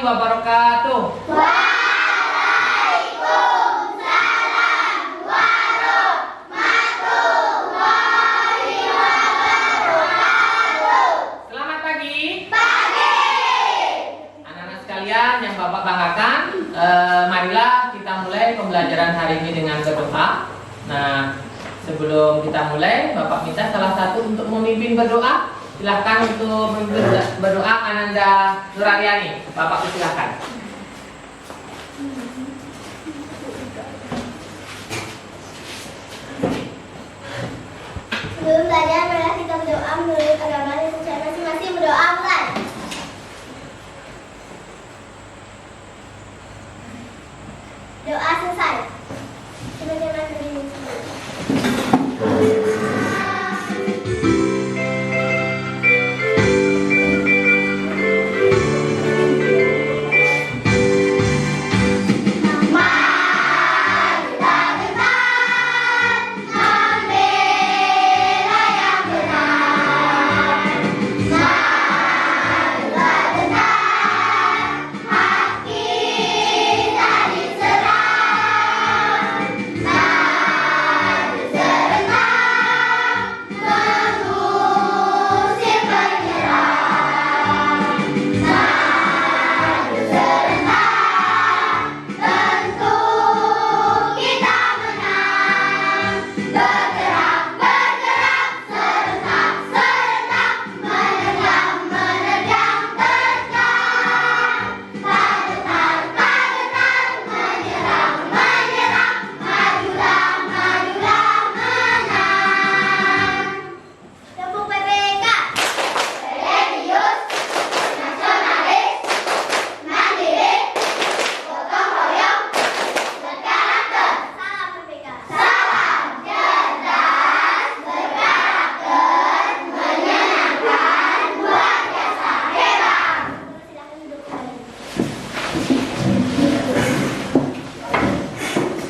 wabarakatuh. Waalaikumsalam warahmatullahi wabarakatuh. Selamat pagi. Pagi. Anak-anak sekalian yang Bapak banggakan, marilah kita mulai pembelajaran hari ini dengan berdoa. Nah, sebelum kita mulai, Bapak minta salah satu untuk memimpin berdoa. Silahkan untuk memimpin berdoa Ananda Nuraryani. Bapak silakan. Sebelum belajar, marilah kita berdoa menurut agama dan secara masing-masing. Berdoa mulai. Doa selesai. Teman-teman berdiri semua.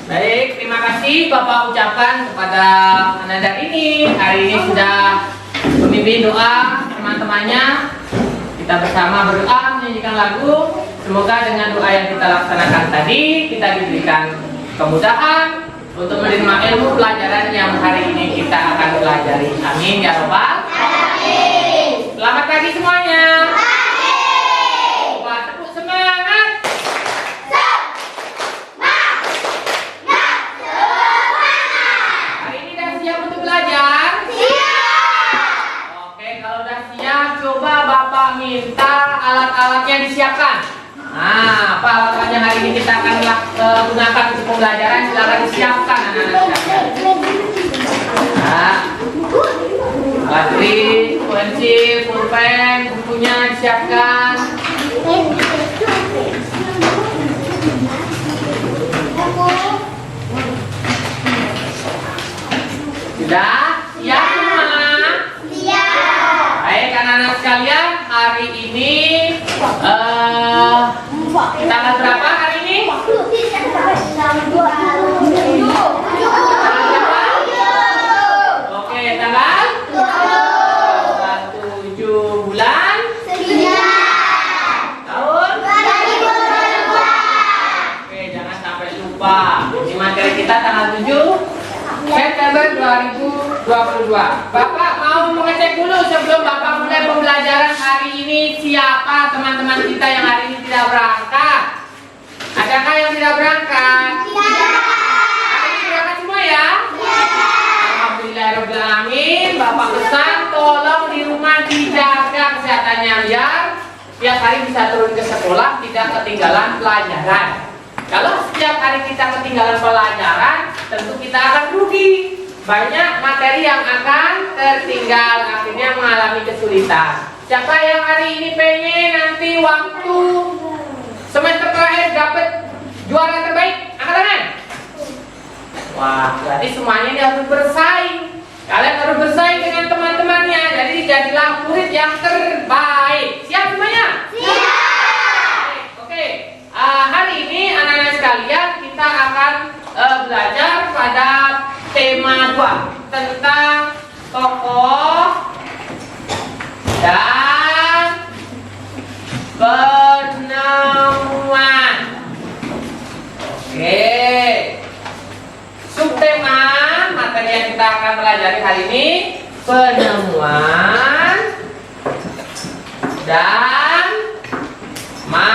Baik, terima kasih Bapak ucapkan kepada Ananda ini. Hari ini sudah memimpin doa teman-temannya. Kita bersama berdoa menyanyikan lagu. Semoga dengan doa yang kita laksanakan tadi, kita diberikan kemudahan untuk menerima ilmu pelajaran yang hari ini kita akan pelajari. Amin ya Rabbal alamin. Selamat pagi semuanya. Wah, tepuk semangat. Hari ini udah siap untuk belajar? Oke, kalau udah siap, coba Bapak minta alat-alatnya disiapkan. Nah, apa alat-alatnya hari ini kita akan gunakan untuk pembelajaran? Silakan disiapkan anak-anak sekalian. Nah, alat tulis, pensil, pulpen, bukunya disiapkan. Sudah? Siap semua? Baik anak-anak sekalian, hari ini tanggal berapa hari ini? Oke, tanggal 7 bulan tahun. Oke, jangan sampai lupa. Ini materi kita tanggal 7 September 2022. Bapak mau mengecek dulu sebelum Bapak mulai pembelajaran hari ini, siapa teman-teman kita yang hari ini tidak berangkat? Adakah yang tidak berangkat? Hari ini berangkat semua ya? Alhamdulillahirobbilalamin. Bapak pesan tolong di rumah dijaga kesehatannya biar tiap hari bisa turun ke sekolah tidak ketinggalan pelajaran. Kalau setiap hari kita ketinggalan pelajaran, tentu kita akan rugi. Banyak materi yang akan tertinggal, akhirnya mengalami kesulitan. Siapa yang hari ini pengen nanti waktu semester terakhir dapat juara terbaik? Angkat tangan. Wah, berarti semuanya dia harus bersaing. Kalian harus bersaing dengan teman-temannya. Jadi jadilah murid yang terbaik. Siap semuanya? Siap. Oke. Hari ini anak-anak sekalian kita akan belajar pada tema 2 tentang tokoh dan penemuan. materi yang kita akan pelajari hari ini? Penemuan dan manfaatnya.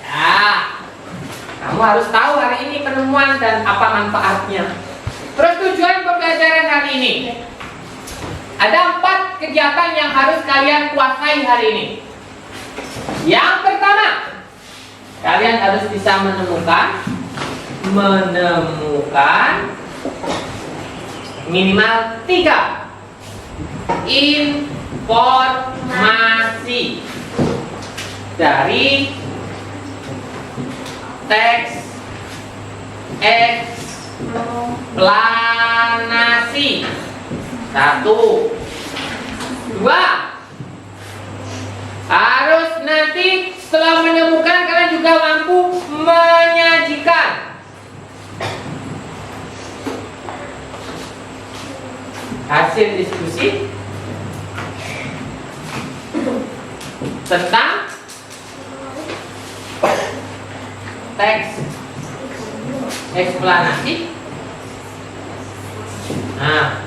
Ya, kamu harus tahu hari ini penemuan dan apa manfaatnya. Terus tujuan pembelajaran hari ini. Ada 4 kegiatan yang harus kalian kuasai hari ini. Yang pertama, kalian harus bisa menemukan minimal 3 informasi dari teks eksplanasi. 1, 2. Harus nanti setelah menemukan kalian juga mampu menyajikan hasil diskusi tentang teks eksplanasi. Nah,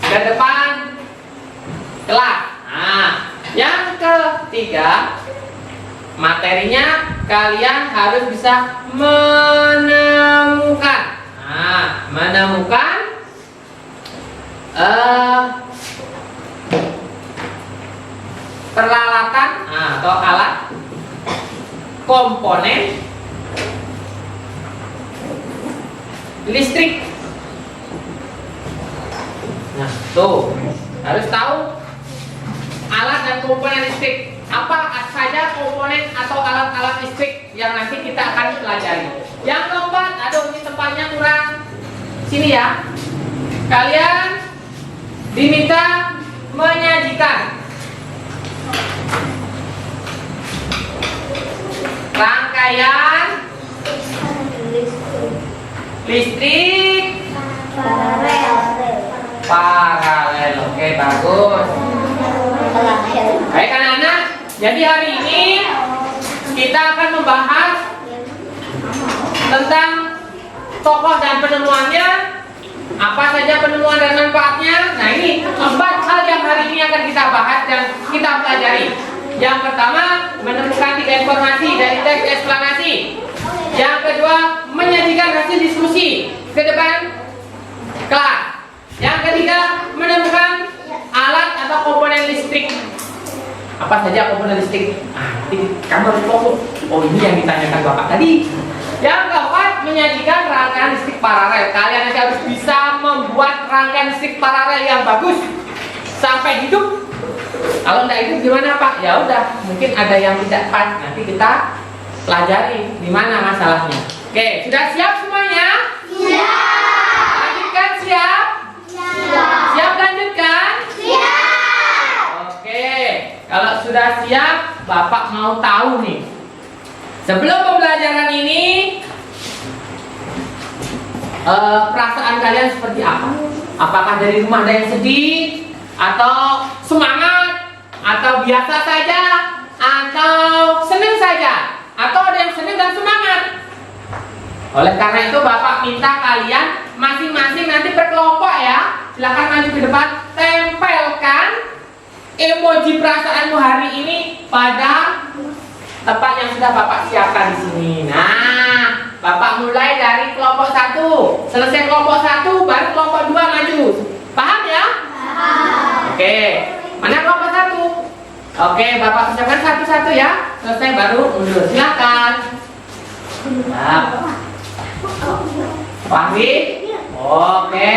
ke depan kelas. Nah, yang ketiga, materinya kalian harus bisa menemukan. Nah, menemukan peralatan atau alat komponen listrik. Nah, tuh harus tahu alat dan komponen listrik. Apa saja komponen atau alat-alat listrik yang nanti kita akan pelajari. Yang keempat, aduh ini tempatnya kurang. Sini ya. Kalian diminta menyajikan rangkaian listrik paralel. Oke, bagus. Baik anak-anak, jadi hari ini kita akan membahas tentang tokoh dan penemuannya. Apa saja penemuan dan manfaatnya. Nah, ini 4 hal yang hari ini akan kita bahas dan kita pelajari. Yang pertama, menemukan 3 informasi dari teks eksplanasi. Yang kedua, menyajikan hasil diskusi ke depan kelas. Yang ketiga, menemukan alat atau komponen listrik. Apa saja komponen listrik? Nanti kamu harus fokus. Oh, ini yang ditanyakan Bapak tadi. Yang keempat, menyajikan rangkaian listrik paralel. Kalian nanti harus bisa membuat rangkaian listrik paralel yang bagus sampai hidup. Kalau tidak hidup gimana Pak? Ya udah, mungkin ada yang tidak pas. Nanti kita pelajari di mana masalahnya. Oke, sudah siap semuanya? Siap. Lanjutkan, siap? Siap. Siap lanjutkan? Siap. Oke, kalau sudah siap, Bapak mau tahu nih. Sebelum pembelajaran ini, perasaan kalian seperti apa? Apakah dari rumah ada yang sedih, atau semangat, atau biasa saja, atau senang saja, atau ada yang senang dan semangat? Oleh karena itu Bapak minta kalian masing-masing nanti berkelompok ya. Silahkan maju ke depan, tempelkan emoji perasaanmu hari ini pada tempat yang sudah Bapak siapkan di sini. Nah, Bapak mulai dari kelompok 1. Selesai kelompok 1, baru kelompok 2 maju. Paham ya? Paham. Oke. Mana kelompok 1? Oke, Bapak ucapkan satu-satu ya. Selesai baru mundur. Silakan. Nah. Fahmi? Oke,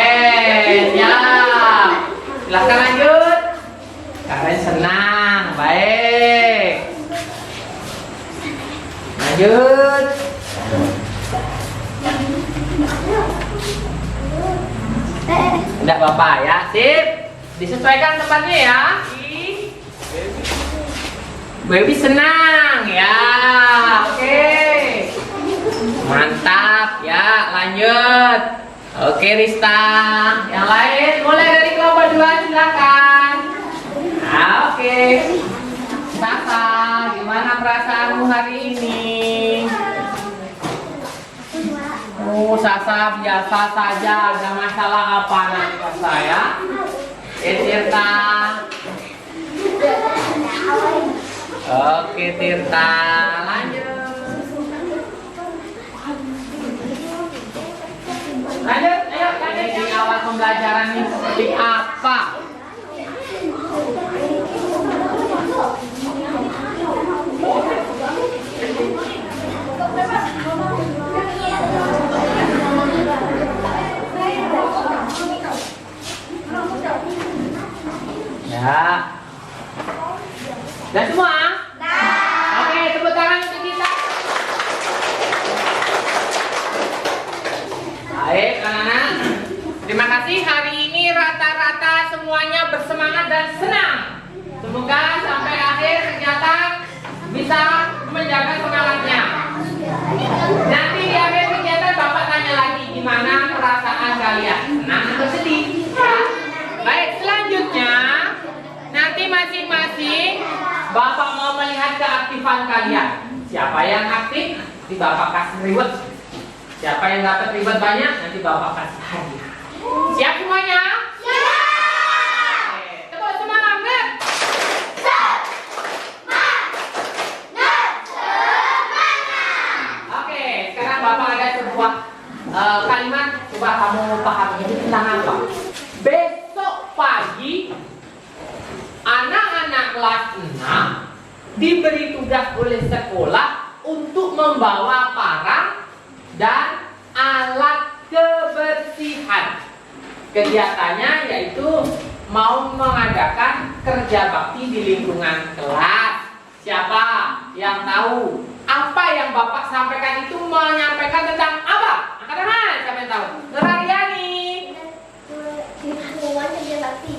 siap. Silakan lanjut. Kalian senang, baik. Lanjut. Tidak Bapak ya, sip. Disesuaikan tempatnya ya. Baby senang ya. Oke. Mantap ya, lanjut. Oke Rista. Yang lain mulai dari kelompok 2 silakan. Nah, oke. Sasa, gimana perasaanmu hari ini? biasa saja. Ada masalah apa anak saya? Tirta. Oke Tirta, lanjut. Lanjut, ayo lanjut. Di awal pembelajaran ini seperti apa? Ya. Dan semua? Oke, tepuk tangan untuk kita. Baik, anak-anak. Terima kasih, hari ini rata-rata semuanya bersemangat dan senang. Semoga sampai akhir ternyata bisa menjaga semangatnya. Nanti di akhir kegiatan Bapak tanya lagi gimana perasaan kalian, senang atau sedih. Baik, selanjutnya nanti masing-masing Bapak mau melihat keaktifan kalian. Siapa yang aktif, nanti Bapak kasih reward. Siapa yang dapat reward banyak, nanti Bapak kasih hadiah. Siap semuanya? Siap! Tepuk semangat! Oke, sekarang Bapak ada sebuah kalimat. Coba kamu paham ini tentang apa? Besok pagi anak-anak kelas 6 diberi tugas oleh sekolah untuk membawa parang dan alat kebersihan. Kegiatannya yaitu mau mengadakan kerja bakti di lingkungan kelas. Siapa yang tahu apa yang Bapak sampaikan itu menyampaikan tentang apa? Angkat tangan, siapa yang tahu? Nurariani. Pengumuman kerja bakti.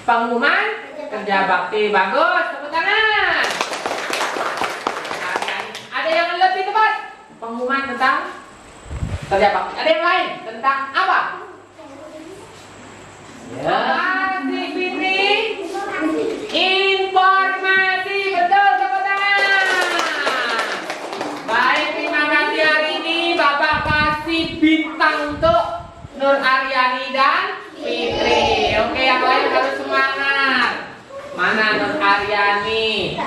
Pengumuman kerja bakti, bagus, tepuk tangan. Ada yang lebih tepat? Pengumuman tentang kerja bakti. Ada yang lain tentang apa? Ya, si Fitri. Informasi, betul, tepuk tangan. Baik, terima kasih hari ini Bapak kasih bintang untuk Nur Aryani dan Fitri. Oke, yang lain harus semangat. Mana Nur Aryani?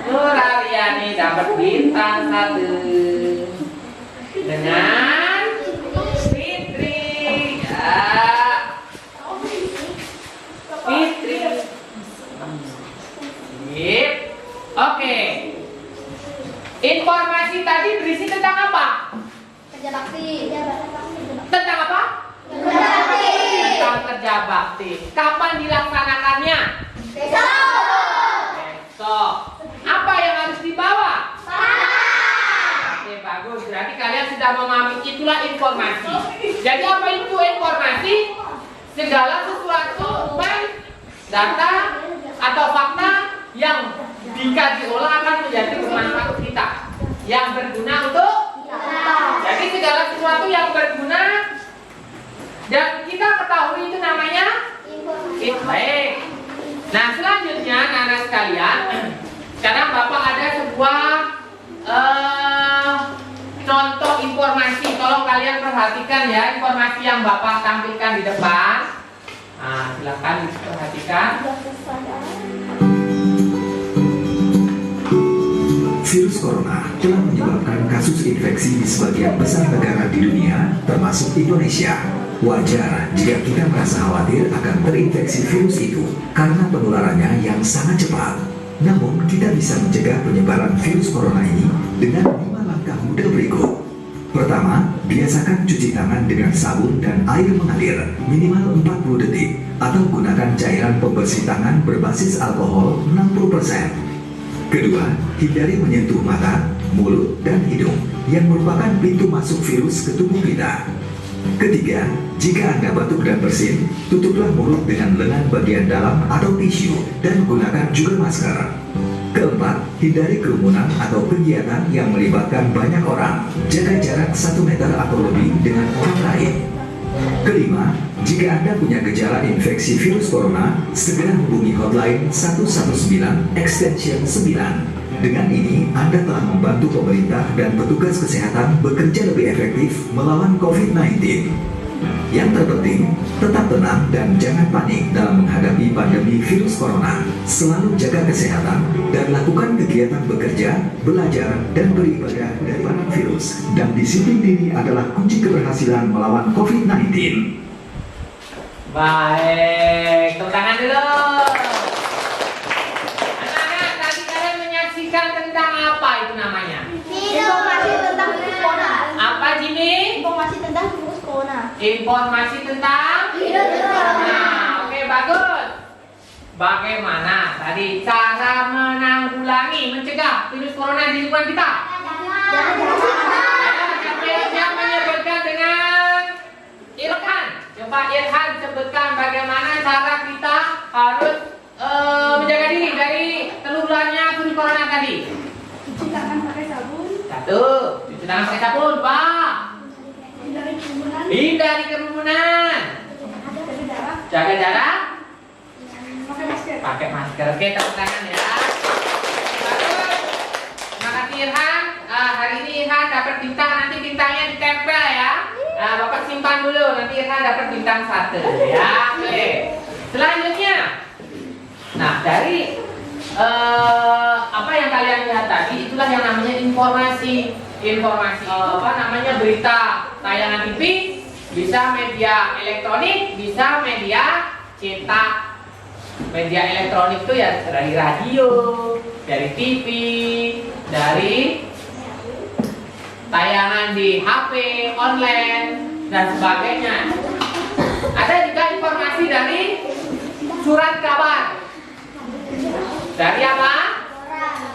Nur Aryani dapat bintang 1 dengan Fitri. Ya. Fitri. Sip. Oke. Informasi tadi berisi tentang apa? Kerja bakti. Tentang apa? Kerja bakti. Tentang kerja bakti. Kapan dilaksanakannya? Besok. Apa yang harus dibawa? Oke, bagus. Berarti kalian sudah memahami itulah informasi. Jadi apa itu informasi? Segala sesuatu data atau fakta yang jika diolah akan menjadi bermanfaat untuk kita, yang berguna untuk kita. Jadi segala sesuatu yang berguna dan kita ketahui itu namanya informasi. Baik. Nah, selanjutnya anak-anak sekalian, sekarang Bapak ada sebuah contoh informasi. Tolong kalian perhatikan ya informasi yang Bapak tampilkan di depan. Nah, silakan diperhatikan. Virus corona telah menyebabkan kasus infeksi di sebagian besar negara di dunia, termasuk Indonesia. Wajar jika kita merasa khawatir akan terinfeksi virus itu karena penularannya yang sangat cepat. Namun, kita bisa mencegah penyebaran virus corona ini dengan 5 langkah mudah berikut. Pertama, biasakan cuci tangan dengan sabun dan air mengalir minimal 40 detik atau gunakan cairan pembersih tangan berbasis alkohol 60%. Kedua, hindari menyentuh mata, mulut, dan hidung yang merupakan pintu masuk virus ke tubuh kita. Ketiga, jika Anda batuk dan bersin, tutuplah mulut dengan lengan bagian dalam atau tisu dan gunakan juga masker. Keempat, hindari kerumunan atau kegiatan yang melibatkan banyak orang. Jaga jarak 1 meter atau lebih dengan orang lain. Kelima, jika Anda punya gejala infeksi virus corona, segera hubungi hotline 119 extension 9. Dengan ini, Anda telah membantu pemerintah dan petugas kesehatan bekerja lebih efektif melawan COVID-19. Yang terpenting, tetap tenang dan jangan panik dalam menghadapi pandemi virus corona. Selalu jaga kesehatan dan lakukan kegiatan bekerja, belajar, dan beribadah dari virus. Dan disiplin diri adalah kunci keberhasilan melawan COVID-19. Baik, tepuk tangan dulu. Anak-anak, tadi kalian menyaksikan tentang apa itu namanya? Informasi tentang virus corona. Apa, Jimmy? Informasi tentang virus corona. Informasi tentang Virus corona. Oke, bagus. Bagaimana tadi cara menanggulangi, mencegah virus corona di lingkungan kita? Siapa menyebutkan dengan Irhan? Coba Irhan sebutkan bagaimana cara kita harus menjaga diri dari teluruannya virus corona tadi. Cuci tangan pakai sabun. Satu, cuci tangan pakai sabun. Dua, Hindari kerumunan. hindari kerumunan. Jaga jarak. Pakai masker. Pakai masker. Oke, tepuk tangan ya. Bagus. Terima kasih Irhan. Hari ini Irhan dapat bintang. Nanti bintangnya ditempel ya. Bapak simpan dulu. Nanti Irhan dapat bintang 1 ya. Oke. Selanjutnya, nah dari apa yang kalian lihat tadi itulah yang namanya informasi. Apa namanya, berita, tayangan TV, bisa media elektronik, bisa media cetak. Media elektronik itu ya dari radio, dari TV, dari tayangan di HP, online, dan sebagainya. Ada juga informasi dari surat kabar. Dari apa?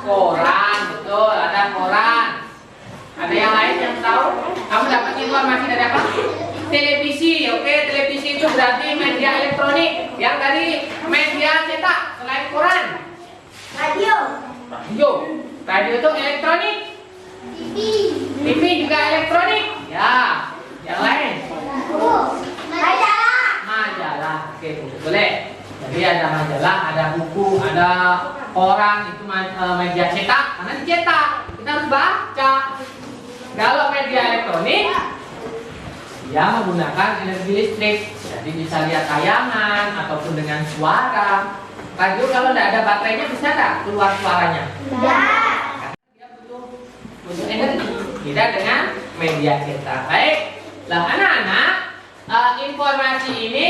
Koran, betul, ada koran. Ada yang lain yang tahu? Kamu dapat informasi dari apa? Televisi, oke, televisi itu berarti media elektronik. Yang dari media cetak selain koran. Radio. Radio itu elektronik. TV. TV juga elektronik. Ya, yang lain. Majalah. Majalah, oke, boleh. Jadi ada majalah, ada buku, ada koran, itu media cetak. Karena dicetak, kita harus baca. Kalau media elektronik, dia menggunakan energi listrik, jadi bisa lihat tayangan ataupun dengan suara. Radio kalau tidak ada baterainya bisa tak keluar suaranya? Tidak. Dia butuh energi. Tidak dengan media cetak. Baik, lah anak-anak, informasi ini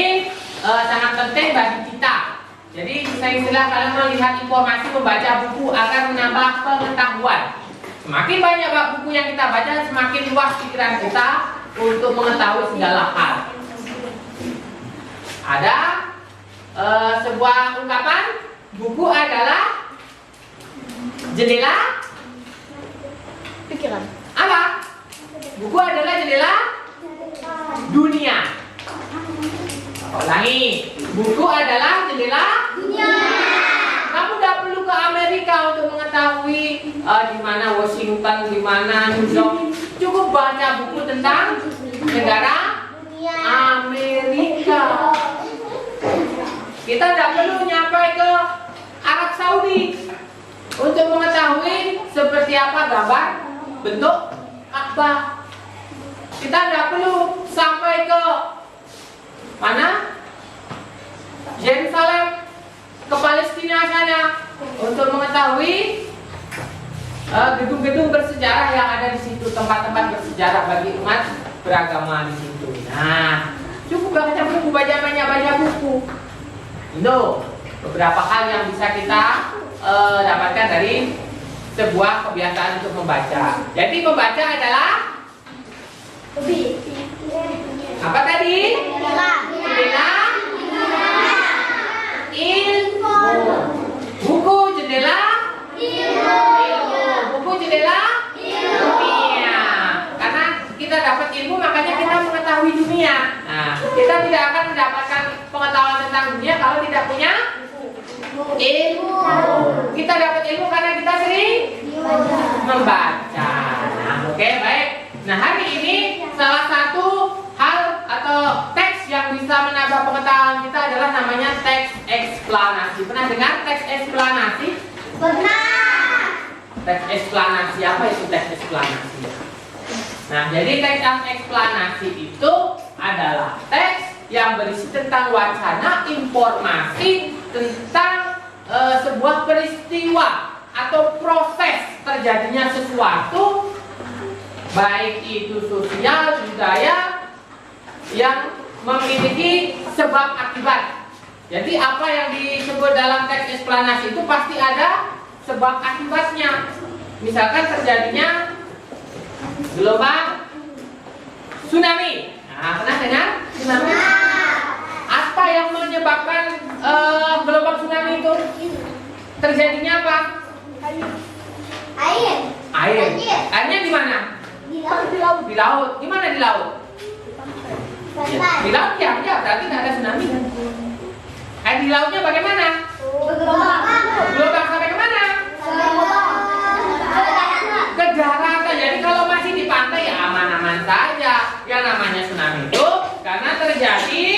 sangat penting bagi kita. Jadi saya istilah kalian melihat informasi, membaca buku agar menambah pengetahuan. Semakin banyak buku yang kita baca, semakin luas pikiran kita untuk mengetahui segala hal. Ada sebuah ungkapan, buku adalah jendela Pikiran. apa? Buku adalah jendela dunia. Ulangi, buku adalah jendela Dunia. Kamu tidak perlu ke Amerika untuk mengetahui di mana Washington, di mana New York. Cukup baca buku tentang negara Dunia. Amerika. Kita tidak perlu nyampe ke Arab Saudi untuk mengetahui seperti apa gambar bentuk Ka'bah. Kita tidak perlu sampai ke mana? Yerusalem, ke Palestina sana untuk mengetahui gedung-gedung bersejarah yang ada di situ, tempat-tempat bersejarah bagi umat beragama di situ. Nah, cukup baca buku, baca buku. Itu beberapa hal yang bisa kita dapatkan dari sebuah kebiasaan untuk membaca. Jadi membaca adalah Hobi. apa tadi? Jendela ilmu. Buku jendela ilmu. Buku jendela dunia. Karena kita dapat ilmu, makanya kita mengetahui dunia. Nah, kita tidak akan mendapatkan pengetahuan tentang dunia kalau tidak punya ilmu. Kita dapat ilmu karena kita sering membaca. Nah, oke, baik. Nah, hari ini salah satu hal atau teks yang bisa menambah pengetahuan kita adalah namanya teks eksplanasi. Pernah dengar teks eksplanasi? Pernah. teks eksplanasi. Apa itu teks eksplanasi? Nah, jadi teks eksplanasi itu adalah teks yang berisi tentang wacana, informasi tentang sebuah peristiwa atau proses terjadinya sesuatu, baik itu sosial, budaya, yang memiliki sebab akibat. Jadi apa yang disebut dalam teks eksplanasi itu pasti ada sebab akibatnya. Misalkan terjadinya gelombang tsunami. Nah, pernah dengar tsunami? Apa yang menyebabkan gelombang tsunami itu? Terjadinya apa? Air. Air. Banjir. Airnya di mana? Di laut. Di laut. Di mana di laut? Pantai. Di laut ya, berarti nggak ada tsunami. Air di lautnya bagaimana? Bergelombang. Gelombang sampai kemana? Ke daratan. Jadi kalau masih di pantai ya aman-aman saja. Yang namanya tsunami itu karena terjadi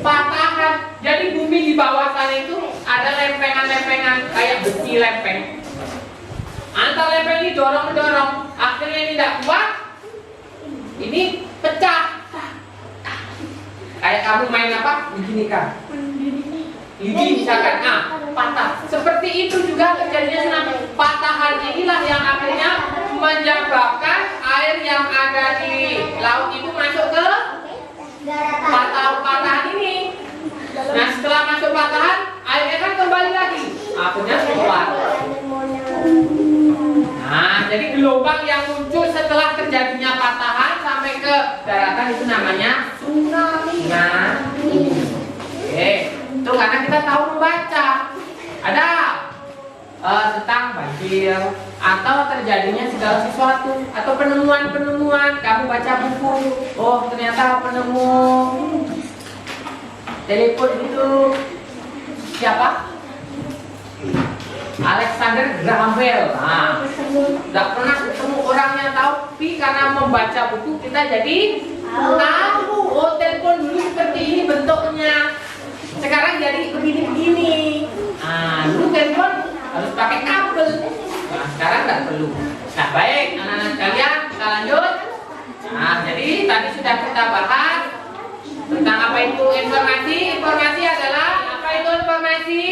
patahan. Jadi bumi di bawah sana itu ada lempengan-lempengan kayak besi lempeng. Antar lempeng ini dorong-dorong, akhirnya ini tidak kuat, ini pecah. Kayak kamu main apa? Begini kan? Ini misalkan patah. Seperti itu juga terjadinya tsunami. Patahan inilah yang akhirnya menyebabkan air yang ada di laut itu masuk ke patahan ini. Nah, setelah masuk patahan, airnya kan kembali lagi. Akhirnya keluar. Nah, jadi gelombang yang muncul setelah terjadinya patahan sampai ke daratan itu namanya tsunami. Nah, oke, itu karena kita tahu membaca. Ada tentang banjir atau terjadinya segala sesuatu atau penemuan-penemuan. Kamu baca buku, oh ternyata penemu telepon itu siapa? Alexander Graham Bell. Nah, tidak pernah ketemu orangnya, tapi karena membaca buku kita jadi tahu. Oh, telepon dulu seperti ini bentuknya. Sekarang jadi begini-begini. Nah, dulu telepon harus pakai kabel. Nah, sekarang tidak perlu. Nah, baik, anak-anak sekalian, kita lanjut. Nah, jadi tadi sudah kita bahas tentang apa itu informasi. Informasi adalah apa itu informasi?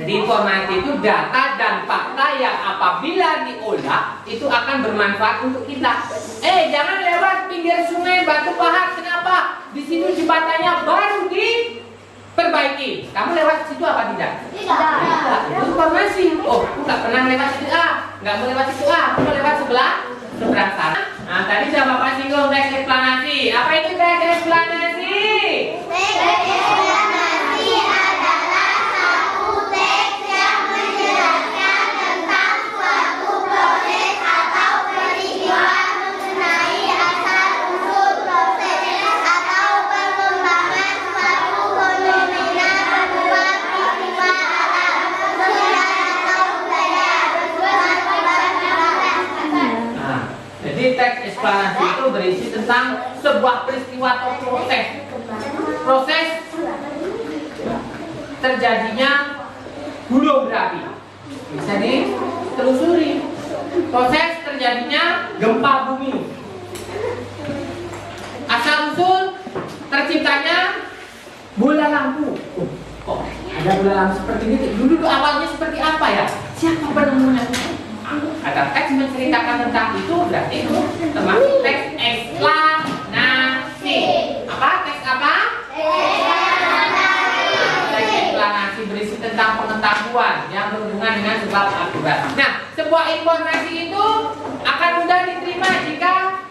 Jadi informasi itu data dan fakta yang apabila diolah itu akan bermanfaat untuk kita. Jangan lewat pinggir sungai Batu Pahat. Kenapa? Di situ jembatannya baru diperbaiki. Kamu lewat situ apa tidak? Tidak. Itu informasi. Oh, aku nggak pernah lewat situ nggak mau lewat situ aku mau lewat seberang sana. Nah, tadi sudah Bapak singgung teks eksplanasi. Apa itu teks eksplanasi? Teks eksplanasi itu berisi tentang sebuah peristiwa atau proses terjadinya gunung berapi. Bisa ditelusuri. Proses terjadinya gempa bumi. Asal usul terciptanya bola lampu. Kok ada bola lampu seperti ini? Dulu awalnya seperti apa ya? Siapa penemunya? Ada teks menceritakan tentang itu, berarti itu termasuk teks eksplanasi. Apa? Teks apa? Teks eksplanasi berisi tentang pengetahuan yang berhubungan dengan sebab akibat. Nah, sebuah informasi itu akan mudah diterima jika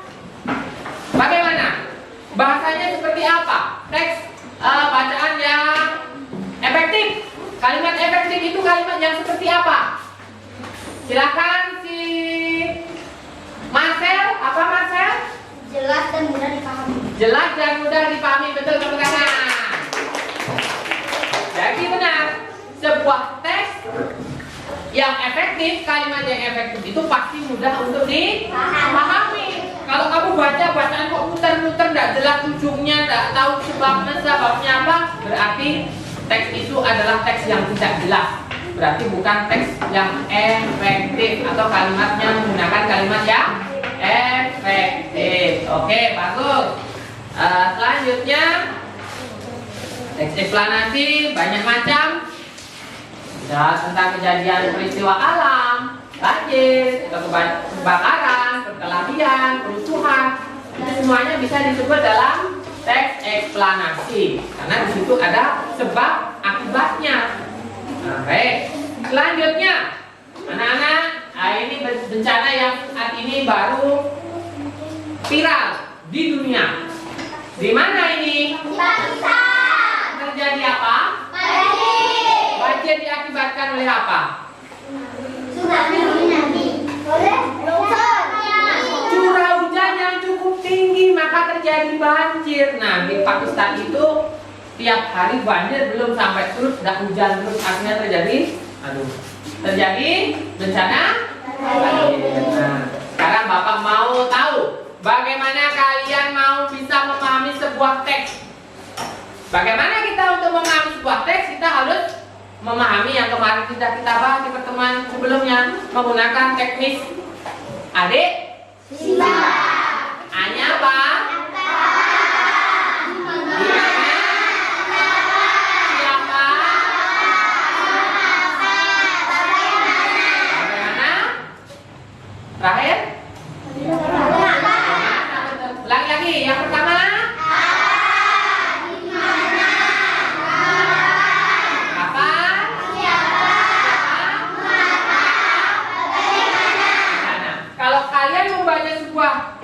bagaimana? Bahasanya seperti apa? Teks bacaan yang efektif. Kalimat efektif itu kalimat yang seperti apa? Silakan si Marcel, apa Marcel? Jelas dan mudah dipahami. Jelas dan mudah dipahami, betul tepuk tangan. Jadi benar, sebuah teks Yang efektif, kalimat yang efektif itu pasti mudah untuk dipahami. Kalau kamu baca bacaan kok muter-muter, tidak jelas ujungnya, tidak tahu sebabnya apa, berarti teks itu adalah teks yang tidak jelas. Berarti bukan teks yang efektif atau kalimatnya menggunakan kalimat yang efektif. Oke, bagus. Selanjutnya teks eksplanasi banyak macam. Ya, tentang kejadian peristiwa alam, banjir, kebakaran, perkelahian, kerusuhan, itu semuanya bisa disebut dalam teks eksplanasi karena di situ ada sebab akibatnya. Nah, baik. Selanjutnya, anak-anak, ini bencana yang saat ini baru viral di dunia. Di mana ini? Pakistan. Terjadi apa? Banjir diakibatkan oleh apa? Tsunami. Longsor. Curah hujan yang cukup tinggi maka terjadi banjir. Nah, di Pakistan itu tiap hari banjir, belum sampai terus sudah hujan terus, akhirnya terjadi bencana banjir. Nah, sekarang Bapak mau tahu bagaimana kalian mau bisa memahami sebuah teks. Bagaimana kita untuk memahami sebuah teks? Kita harus memahami yang kemarin kita bahas di pertemuan sebelumnya, menggunakan teknis adik A-nya apa? Gimana? Siapa? Bagaimana? Terakhir? Lagi, yang pertama?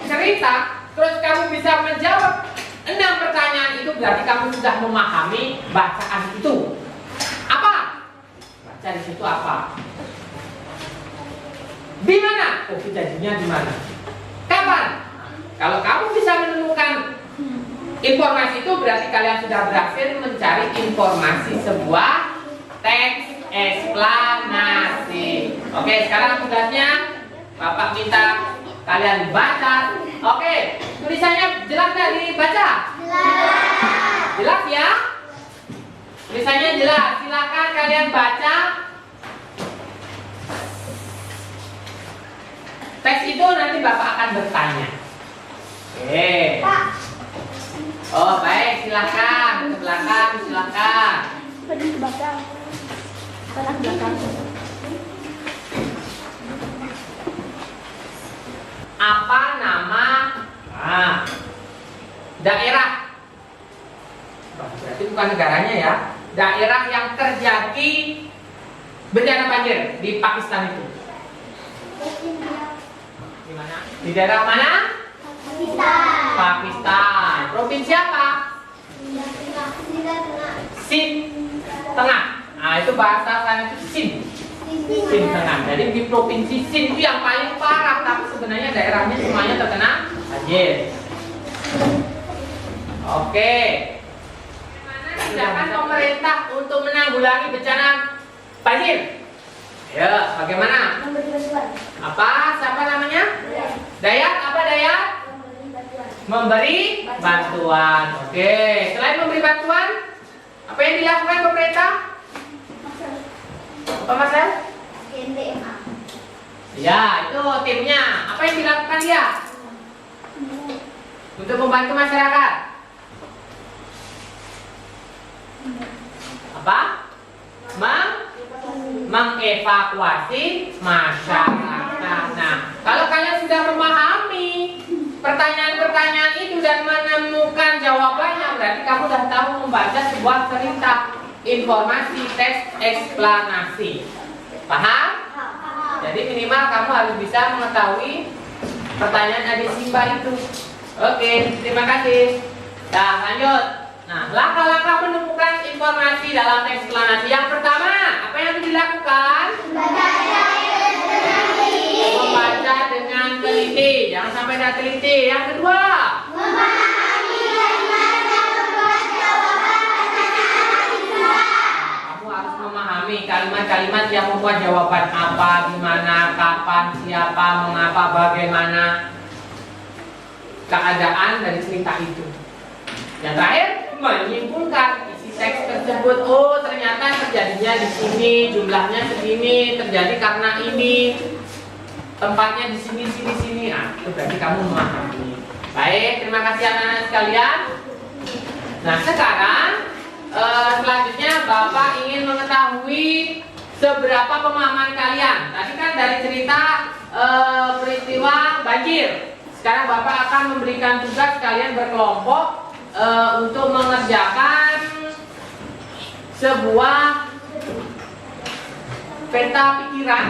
Cerita, terus kamu bisa menjawab 6 pertanyaan itu, berarti kamu sudah memahami bacaan itu. Apa? Baca di situ apa? Di mana? Oh, kejadiannya di mana? Kapan? Kalau kamu bisa menemukan informasi itu, berarti kalian sudah berhasil mencari informasi sebuah teks eksplanasi. Oke, sekarang tugasnya Bapak minta kalian baca. Oke, tulisannya jelas nggak dibaca? Jelas. Jelas ya? Tulisannya jelas. Silakan kalian baca. Teks itu nanti Bapak akan bertanya. Oke. Oh baik, silakan ke belakang, silakan. Pergi ke belakang. Ke belakang. Apa nama daerah? Berarti bukan negaranya ya. Daerah yang terjadi bencana banjir di Pakistan itu. Di mana? Di daerah mana? Pakistan. Provinsi apa? Sind Tengah. Nah, itu bahasa sana itu Sind. Sind Tengah. Jadi di provinsi Sind itu yang paling parah, tapi sebenarnya daerahnya semuanya terkena banjir. Oke. Bagaimana tindakan pemerintah untuk menanggulangi bencana banjir? Ya, bagaimana? Memberi bantuan. Apa? Siapa namanya? Dayat. Apa Dayat? Memberi bantuan. Oke. Selain memberi bantuan, apa yang dilakukan pemerintah? Apa Mas El? NDMA. Ya, itu timnya. Apa yang dilakukan dia? Untuk membantu masyarakat. Apa? Mengevakuasi masyarakat. Nah, kalau kalian sudah memahami pertanyaan-pertanyaan itu dan menemukan jawabannya, berarti kamu sudah tahu membaca sebuah cerita, informasi, teks eksplanasi. Paham? Jadi minimal kamu harus bisa mengetahui pertanyaan adik Simba itu. Oke, terima kasih. Nah, lanjut. Nah, langkah-langkah menemukan informasi dalam teks eksplanasi. Yang pertama, apa yang harus dilakukan? Membaca dengan teliti. Jangan sampai tidak teliti. Yang kedua, Memahami kalimat dan membuat jawaban pertanyaan. kamu harus memahami kalimat kalimat-kalimat yang membuat jawaban apa, gimana, kapan, siapa, mengapa, bagaimana keadaan dari cerita itu. Yang terakhir, menyimpulkan isi teks tersebut. Oh, ternyata terjadinya di sini, jumlahnya segini, terjadi karena ini, tempatnya di sini, sini. Ah, itu berarti kamu memahami. Baik, terima kasih anak-anak sekalian. Nah, sekarang selanjutnya Bapak ingin mengetahui seberapa pemahaman kalian. Tadi kan dari cerita peristiwa banjir. Sekarang Bapak akan memberikan tugas kalian berkelompok untuk mengerjakan sebuah peta pikiran,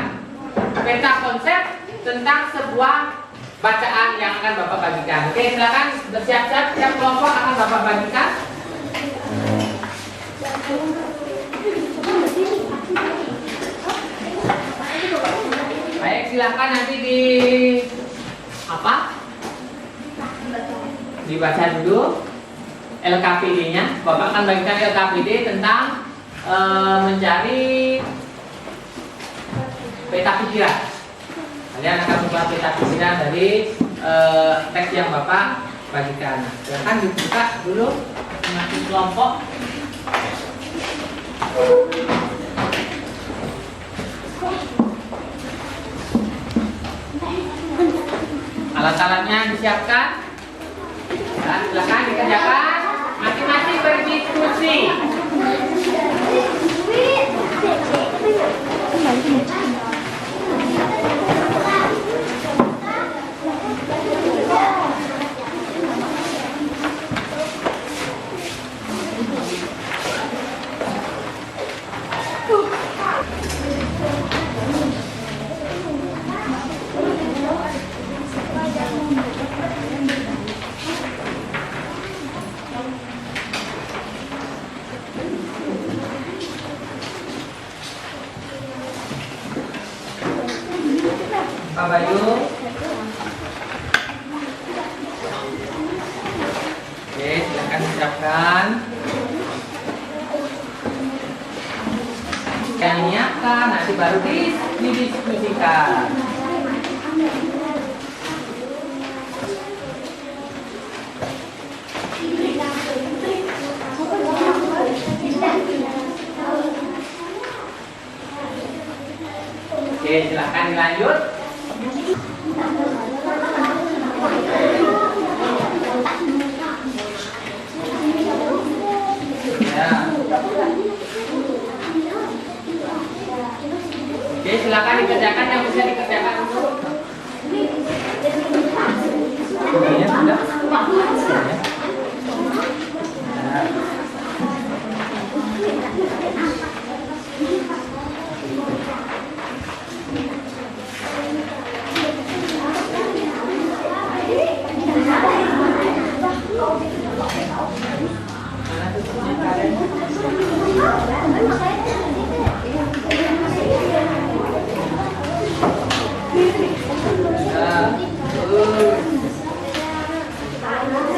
peta konsep tentang sebuah bacaan yang akan Bapak bagikan. Oke, silakan bersiap-siap, setiap kelompok akan Bapak bagikan. Baik, silakan nanti dibaca dulu LKPD-nya. Bapak akan bagikan LKPD tentang mencari peta pikiran. Kalian akan membuat peta pikiran dari teks yang Bapak bagikan. Silakan dibuka dulu masing kelompok. Alat-alatnya disiapkan. Ya, silakan dikerjakan. Masing-masing berdiskusi. Pak Bayu. Oke, silakan ucapkan. Yang menyiapkan, nanti baru didiskusikan. Oke, silakan dilanjut. Ya. Oke, silakan dikerjakan yang bisa dikerjakan dulu. Ini sudah.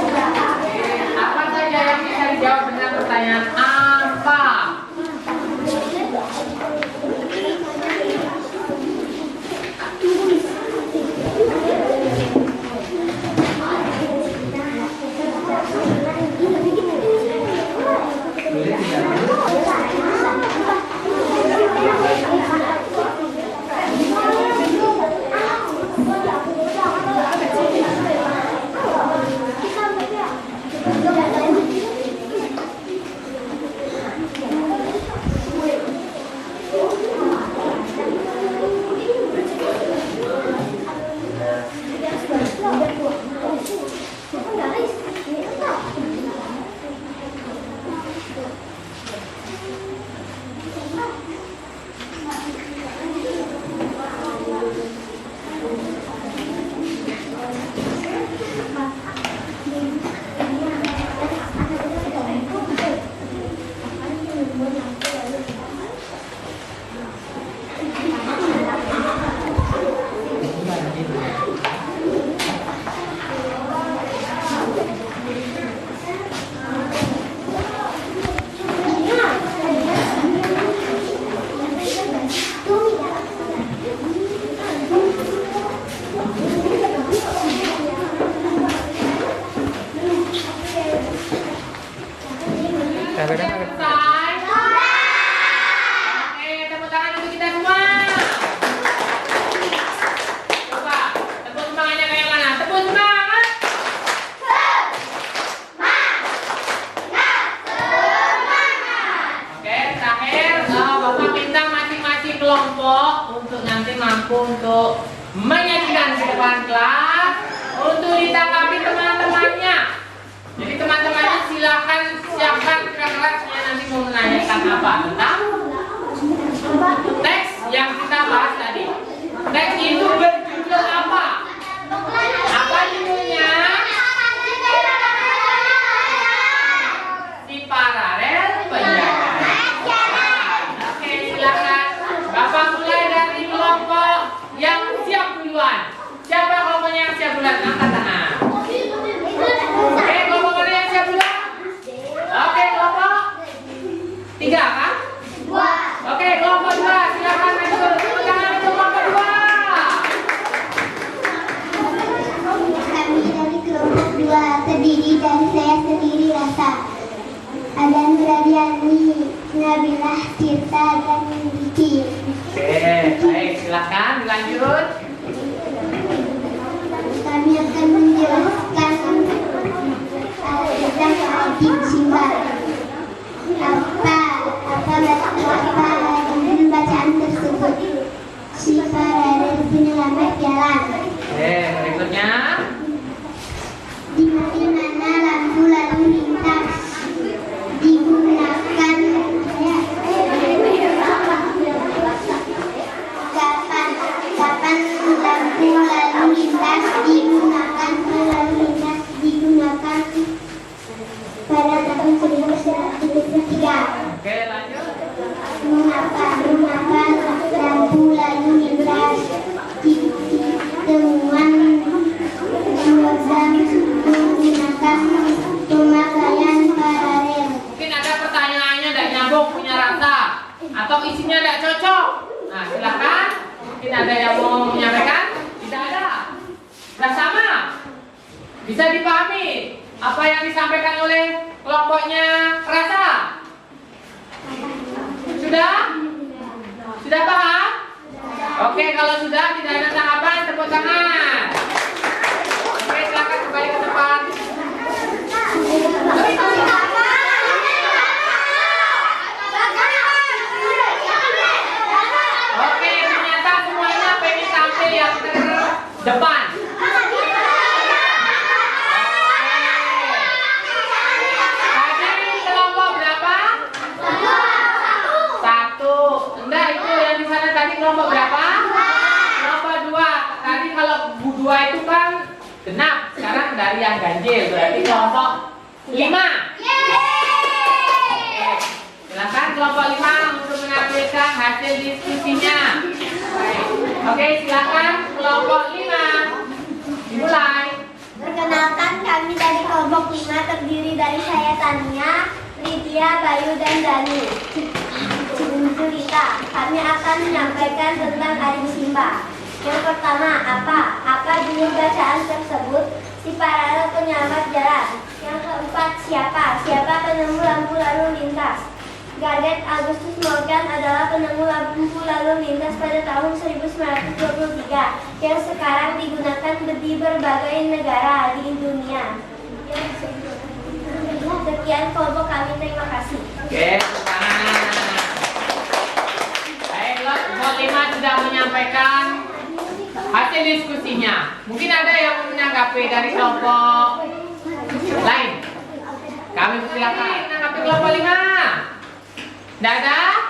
Ya. kelompok untuk nanti mampu untuk menyajikan ke depan kelas untuk ditanggapi teman-temannya. Jadi teman-temannya silakan siapkan kelasnya nanti mau menanyakan apa tentang teks yang kita bahas tadi. Teks itu berjudul apa? Apa judulnya? Si paralel penjagaan. Oke, silakan. Bapak mulai dari kelompok yang siap duluan. Siapa kelompoknya yang siap duluan? Angkat tangan. Oke, kelompok mana yang siap duluan? Oke, kelompok 3 kan? Oke, kelompok 2 silakan maju. Tepuk tangan untuk kelompok 2. Kami dari kelompok 2 terdiri dari saya sendiri Rasa, Adan Suryani, Nabilah, Tirta, dan Riki. Oke, baik, silakan dilanjut. Kami akan menjelaskan tentang adik Simba. Apa bacaan tersebut? Si paralel penyelamat jalan. Oke, berikutnya. Di mana lampu lalu lintas digunakan kapan lampu lalu lintas digunakan pada tahun 1933. Oke, lanjut. Mengapa lampu lalu lintas ditemuan menggunakan pemakaian paralel? Mungkin ada pertanyaannya tidak nyambung, punya rasa atau isinya tidak cocok. Nah, silakan. Mungkin ada yang mau menyampaikan? Tidak ada. Sudah sama. Bisa dipahami apa yang disampaikan oleh kelompoknya rasa? Sudah? Sudah paham? Oke, kalau sudah tidak ada tanggapan, tepuk tangan. Oke, silakan kembali ke depan. Oke, ternyata semuanya pengen tampil yang terdepan. Tadi kelompok berapa? 1. Enggak, itu yang di sana tadi kelompok berapa? Kelompok 2. Tadi kalau 2 itu kan genap. Sekarang dari yang ganjil, berarti kelompok 5. Silakan kelompok 5 untuk menampilkan hasil diskusinya. Baik. Oke, silakan kelompok 5. Dimulai. Perkenalkan, kami dari kelompok 5 terdiri dari saya Tania, Lydia, Bayu, dan Dani. Cerita, kami akan menyampaikan tentang adik Simba. Yang pertama, apa judul bacaan tersebut? Si paralel penyelamat jalan. Yang keempat, siapa penemu lampu lalu lintas? Gardet Agustus Morgan adalah penemu lampu lalu lintas pada tahun 1923 yang sekarang digunakan di berbagai negara di dunia. Sekian kelompok kami, terima kasih. Oke, tangan. Baik, kelompok 5 sudah menyampaikan hasil diskusinya. Mungkin ada yang menanggapi dari kelompok lain. Kami silakan menanggapi kelompok 5. Tidak ada?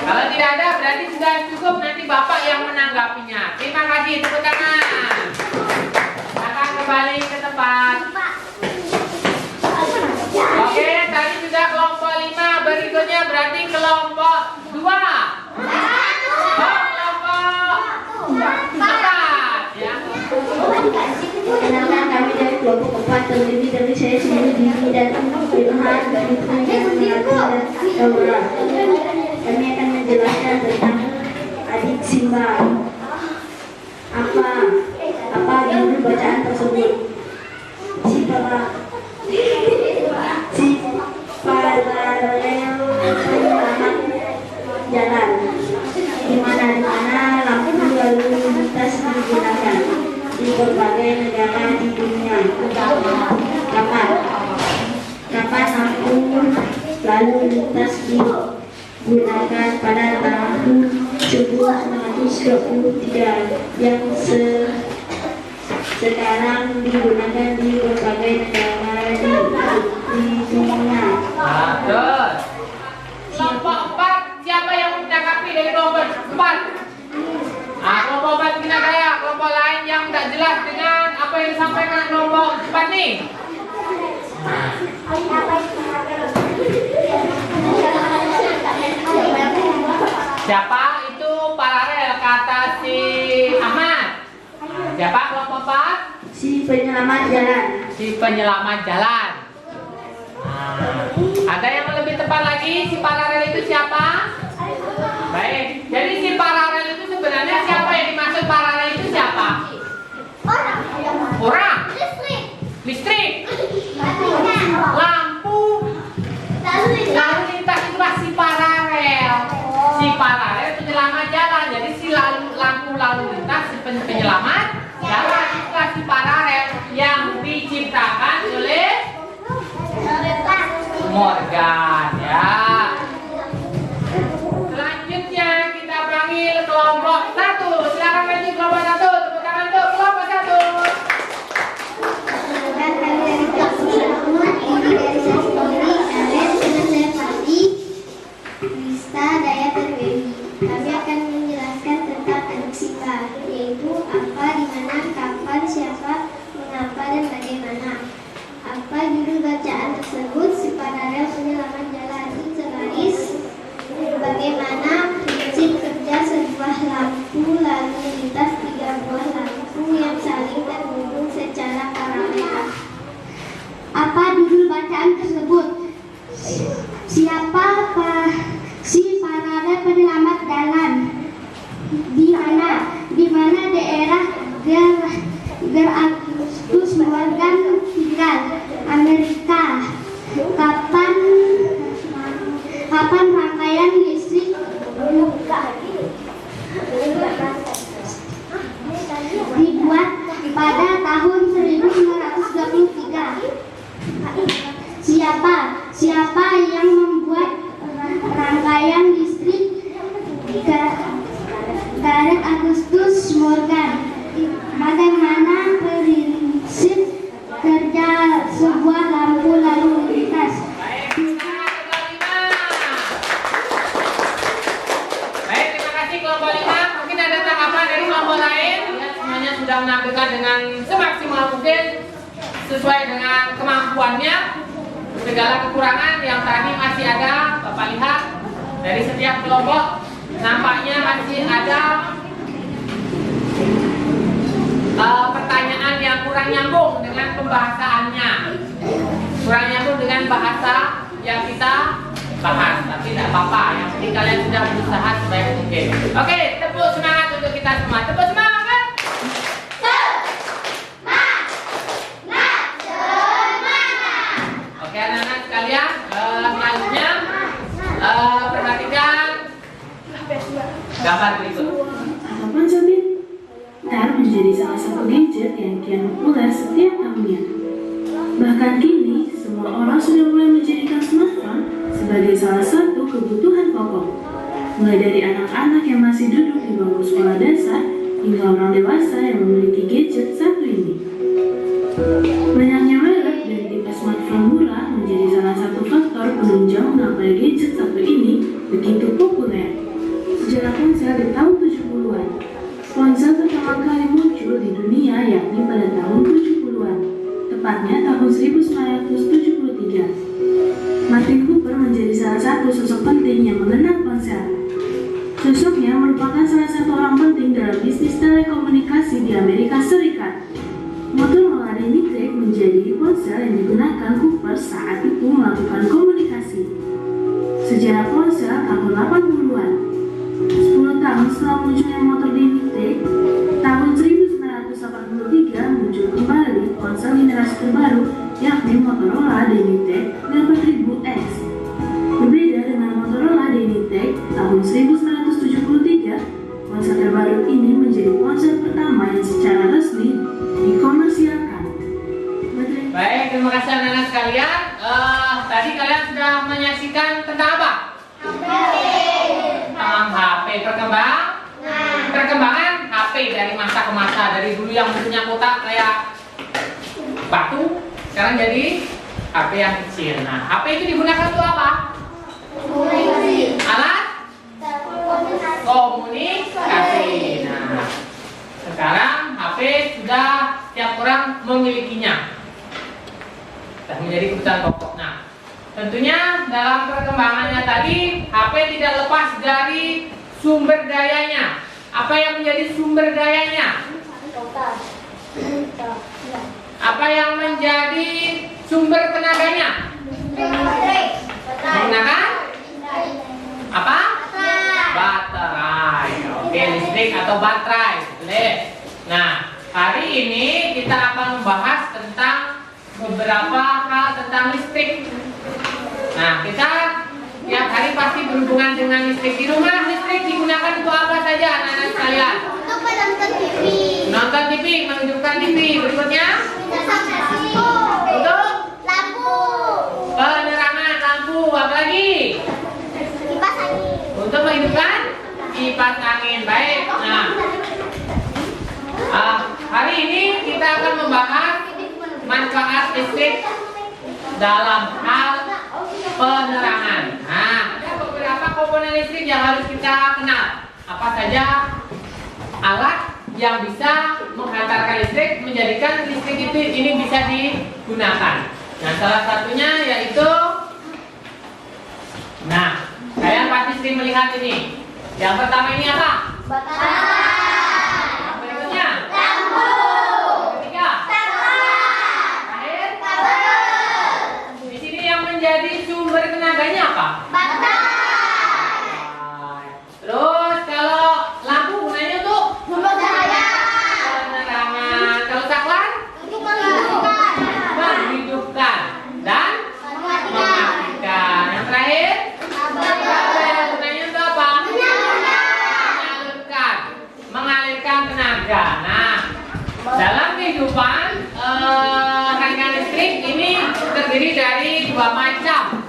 Kalau tidak ada berarti sudah cukup, nanti Bapak yang menanggapinya. Terima kasih, tepuk tangan. Akan kembali ke tempat. Oke, tadi sudah kelompok 5. Berikutnya berarti kelompok 2. Kelompok 4 ya. Perkenalkan, kami dari kelompok 4 terdiri dari saya sendiri, Dini, dan Ilham, dan Laura. Kami akan menjelaskan tentang adik Simba. Apa judul bacaan tersebut? Si paralel penyelamat jalan. Di mana lampu lalu lintas digunakan di berbagai negara di dunia. Kapan lampu lalu lintas digunakan pada tahun 1923 yang sekarang digunakan di berbagai negara di dunia. Terus kelompok 4, siapa yang menanggapi dari kelompok 4? Kelompok 4 kita kayak kelompok lain yang tidak jelas dengan apa yang disampaikan kelompok 4 nih. Siapa itu paralel kata si Ahmad? Siapa kelompok 4? Si penyelamat jalan. Si penyelamat jalan. Ada yang lebih tepat lagi, si paralel itu siapa? Baik, jadi si paralel itu sebenarnya siapa yang dimaksud paralel itu siapa? Orang. Listrik. Lampu. Lalu lintas itulah si paralel. Si paralel penyelamat jalan. Jadi si lampu lalu lintas si penyelamat jalan itulah si paralel yang diciptakan oleh Morgan ya. Selanjutnya kita panggil kelompok 1. Silakan maju kelompok 1. Tepuk tangan untuk kelompok 1. Dan kami dari kelompok 1 ini dari saya sendiri, Aren, dengan saya Fati, Krista, Daya, dan Baby. Kami akan menjelaskan tentang aneksika, yaitu apa, di mana, kapan, siapa, mengapa, dan bagaimana. Apa judul bacaan tersebut? Si paralel penyelamat jalan segaris. Bagaimana prinsip kerja sebuah lampu lalu lintas 3 buah lampu yang saling terhubung secara paralel. Apa judul bacaan tersebut? Siapa si paralel penyelamat jalan? Di mana? Di mana daerah Agustus Morgan tinggal? Amerika. Kapan rangkaian listrik dibuat? Pada tahun 1923. Siapa yang membuat rangkaian listrik Gareth Agustus Morgan? Bagaimana prinsip kerja sebuah lampu lalu lintas? Baik, terima kasih kelompok 5. Mungkin ada tanggapan dari kelompok lain. Ya, semuanya sudah menampilkan dengan semaksimal mungkin sesuai dengan kemampuannya. Segala kekurangan yang tadi masih ada, Bapak lihat dari setiap kelompok nampaknya masih ada pertanyaan yang kurang nyambung dengan pembahasannya, kurang nyambung dengan bahasa yang kita bahas. Tapi tidak apa-apa, yang penting kalian sudah berusaha sebaik mungkin. Oke, tepuk semangat untuk kita semua. Tepuk semangat. Oke anak-anak sekalian, selanjutnya perhatikan gambar berikut. Apapun sobat, tar menjadi salah satu gadget yang kian populer setiap tahunnya. Bahkan kini, semua orang sudah mulai menjadikan smartphone sebagai salah satu kebutuhan pokok. Mulai dari anak-anak yang masih duduk di bangku sekolah dasar hingga orang dewasa yang memiliki gadget satu ini. Banyaknya merek dan tipe smartphone murah menjadi salah satu faktor penunjang mengapa gadget satu ini begitu populer. Sejarah ponsel di tahun 70-an. Ponsel pertama kali muncul di dunia yakni pada tahun 70-an, tepatnya tahun 1973. Martin Cooper menjadi salah satu sosok penting yang mengenal ponsel. Sosoknya merupakan salah satu orang penting dalam bisnis telekomunikasi di Amerika Serikat. Motorola Denitek menjadi ponsel yang digunakan Cooper saat itu melakukan komunikasi. Sejarah ponsel tahun 80-an. 10 tahun setelah munculnya motor Denitek, tahun 1983 muncul kembali ponsel generasi terbaru yakni Motorola Denitek 8000X. Berbeda dengan Motorola Denitek tahun 1973, ponsel terbaru ini menjadi ponsel pertama yang secara resmi dikomersialkan. Baik, terima kasih anak-anak sekalian. Tadi kalian sudah menyaksikan tentang apa? Tentang HP Perkembangan HP dari masa ke masa, dari dulu yang bentuknya kotak kayak batu, sekarang jadi HP yang kecil. Nah, HP itu digunakan untuk apa? Alat komunikasi. Nah, sekarang HP sudah setiap orang memilikinya, sudah menjadi kebutuhan pokok. Nah, tentunya dalam perkembangannya tadi, HP tidak lepas dari sumber dayanya. Apa yang menjadi sumber dayanya? Apa yang menjadi sumber tenaganya? Menggunakan apa? Baterai. Oke, listrik atau baterai. Boleh. Nah, hari ini kita akan membahas tentang beberapa hal tentang listrik. Nah, kita tiap hari pasti berhubungan dengan listrik. Di rumah listrik digunakan untuk apa saja anak-anak sekalian? Untuk menonton TV. Nonton TV, menghidupkan TV. Berikutnya untuk Lampu. penerangan lampu. Apa lagi? Kipas angin. Untuk menghidupkan kipas angin. Baik. Nah, hari ini kita akan membahas manfaat listrik dalam hal penerangan. Nah, ada beberapa komponen listrik yang harus kita kenal. Apa saja alat yang bisa menghantarkan listrik, menjadikan listrik ini bisa digunakan. Nah, salah satunya yaitu, nah, kalian pasti sering melihat ini. Yang pertama ini apa? Yang berikutnya? Lampu. Yang ketiga? Terakhir? Di sini yang menjadi sumber tenaganya apa? Terus kalau lampu gunanya untuk penerangan. Kalau saklar menghidupkan dan mematikan. Yang terakhir, kabel gunanya untuk apa? Mengalirkan tenaga. Nah, dalam kehidupan rangkaian listrik ini terdiri dari dua macam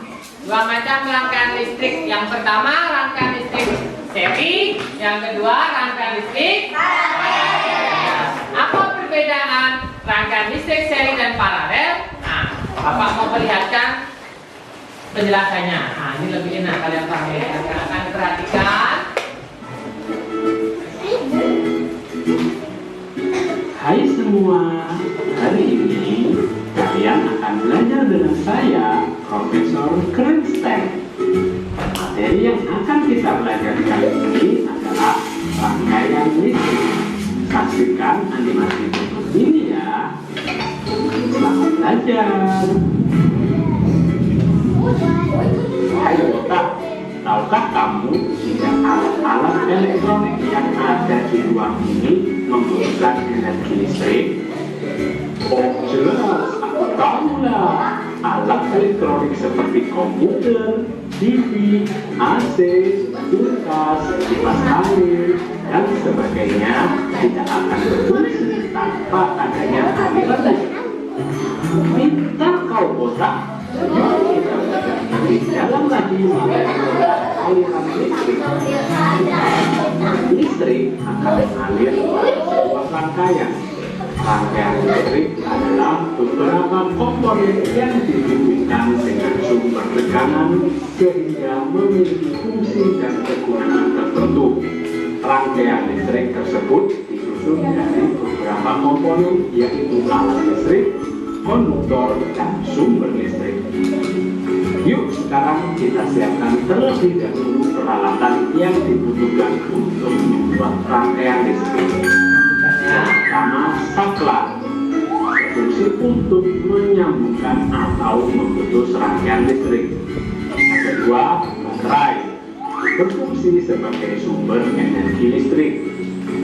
rangkaian listrik. Yang pertama rangkaian listrik seri, yang kedua rangkaian listrik paralel. Apa perbedaan rangkaian listrik seri dan paralel? Nah, Bapak mau perlihatkan penjelasannya. Nah, ini lebih enak kalian pakai. Kalian akan perhatikan. Hai semua, hari ini kalian akan belajar dengan saya, Profesor Krenstein. Materi yang akan kita belajar kali ini adalah rangkaian listrik. Saksikan animasi berikut ini ya. Selamat belajar. Hai Kak, tahukah kamu jika alat-alat elektronik yang ada di ruang ini membutuhkan energi listrik? Oh jelas, aku tahu lah. Alat elektronik seperti komputer, TV, AC, kulkas, kipas angin, dan sebagainya tidak akan berfungsi tanpa adanya aliran listrik. Minta kau botak? Yuk kita belajar lebih dalam lagi mengenai aliran listrik. Listrik akan mengalir melalui sebuah rangkaian. Rangkaian listrik adalah beberapa komponen yang dihubungkan dengan sumber tekanan sehingga memiliki fungsi dan kegunaan tertentu. Rangkaian listrik tersebut disusun dari beberapa komponen yaitu alat listrik, konduktor, dan sumber listrik. Yuk sekarang kita siapkan terlebih dahulu peralatan yang dibutuhkan untuk membuat rangkaian listrik. Yang pertama, saklar, berfungsi untuk menyambungkan atau memutus rangkaian listrik. Yang kedua, baterai, berfungsi sebagai sumber energi listrik.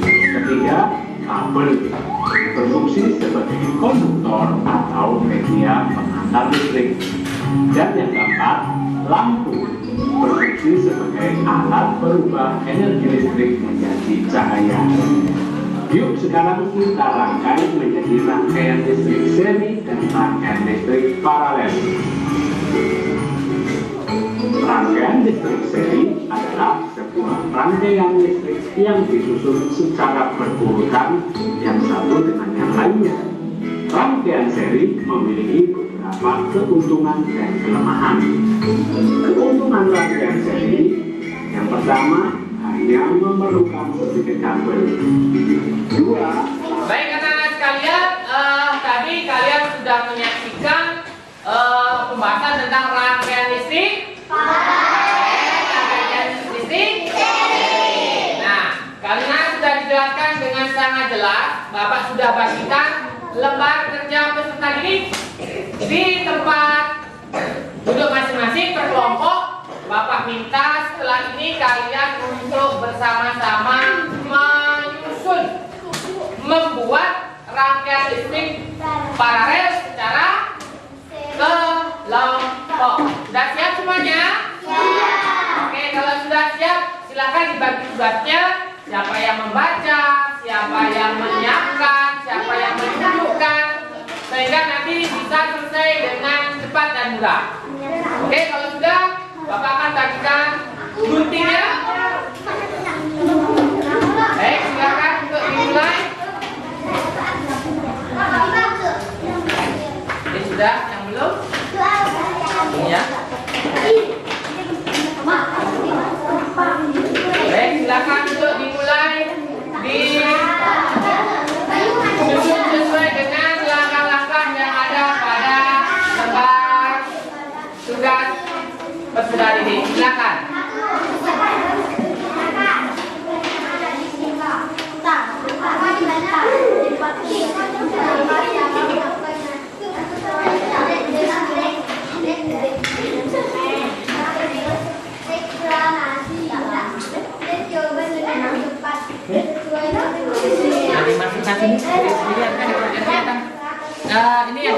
Ketiga, kabel, berfungsi sebagai konduktor atau media pengantar listrik. Dan yang keempat, lampu, berfungsi sebagai alat berubah energi listrik menjadi cahaya. Yuk sekarang kita rangkai menjadi rangkaian listrik seri dan rangkaian listrik paralel. Rangkaian listrik seri adalah sebuah rangkaian listrik yang disusun secara berurutan yang satu dengan yang lainnya. Rangkaian seri memiliki beberapa keuntungan dan kelemahan. Keuntungan rangkaian seri yang pertama hanya memerlukan sedikit kabel. Dua, Baik anak-anak sekalian, tadi kalian sudah menyaksikan pembahasan tentang rangkaian listrik. Rangkaian listrik. Nah, karena sudah dijelaskan dengan sangat jelas, Bapak sudah bagikan lembar kerja peserta didik di tempat duduk masing-masing per kelompok. Bapak minta setelah ini kalian untuk bersama-sama menyusun, membuat rangkaian listrik paralel secara kelompok. Sudah siap semuanya? Oke, kalau sudah siap, silakan dibagi tugasnya. Siapa yang membaca, siapa yang menyiapkan, siapa yang menunjukkan, sehingga nanti bisa selesai dengan cepat dan mudah. Oke, kalau sudah, Bapak akan bagikan guntingnya. Baik, silakan untuk dimulai. Ini sudah, yang belum? Ya. Baik, silakan untuk dimulai disusun sesuai dengan langkah-langkah yang ada pada lembar tugas peserta didik. Silakan. Nah, dimasukkan sini. Dilihat kan, kelihatan. Ini ya.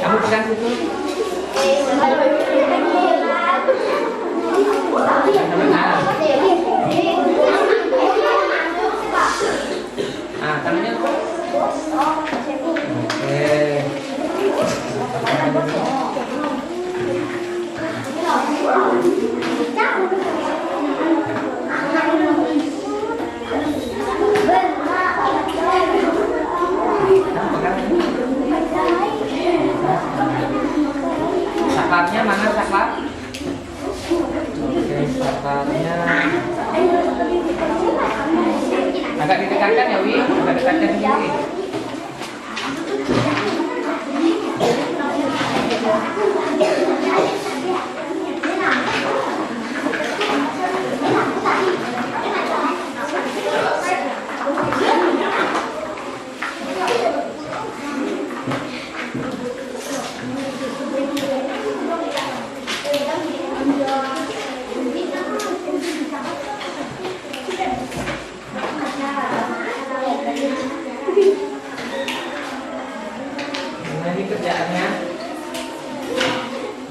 Kamu pegang situ. Ah, tangannya. Saklarnya mana saklar? Oke, saklarnya agak didekatkan ya Wi, agak dekatkan sini. Ini kerjaannya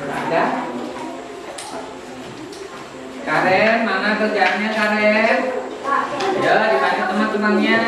ada. Karen, mana kerjaannya Karen? Ya, dibantu teman-temannya.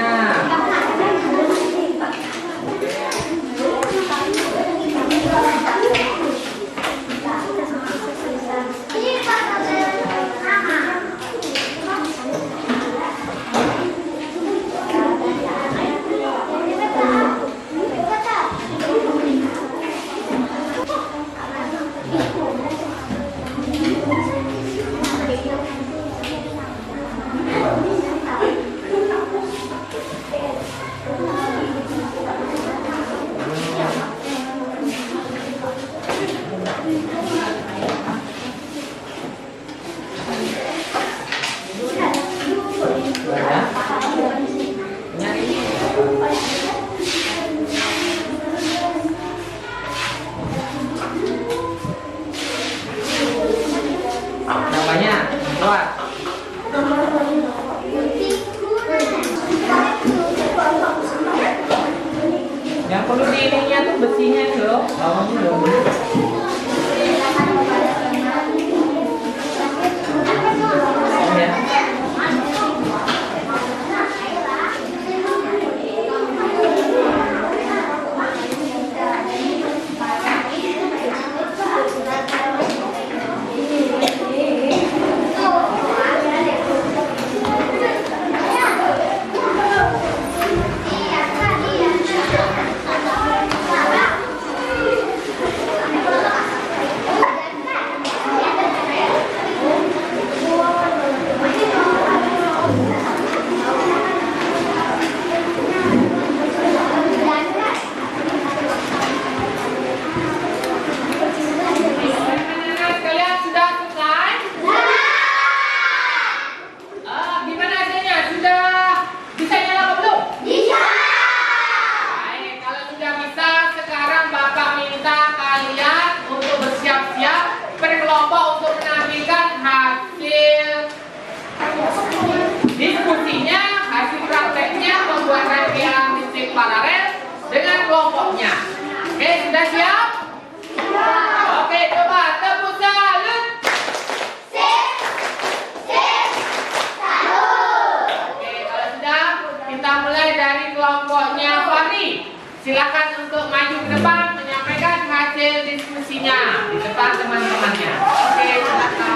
keluar. Yang perlu di ininya tuh besinya itu loh, bawahnya loh. Ya. Kalian sudah selesai? Gimana hasilnya? Sudah bisa nyala apa belum? Baik, kalau sudah bisa, sekarang Bapak minta kalian untuk bersiap-siap berkelompok untuk menampilkan hasil diskusinya, hasil prakteknya membuat rangkaian listrik paralel dengan kelompoknya. Oke, sudah siap? Oke, coba tepuk salut. Oke, kalau sudah, kita mulai dari kelompoknya Fahri. Silakan untuk maju ke depan menyampaikan hasil diskusinya di depan teman-temannya. Oke, silakan.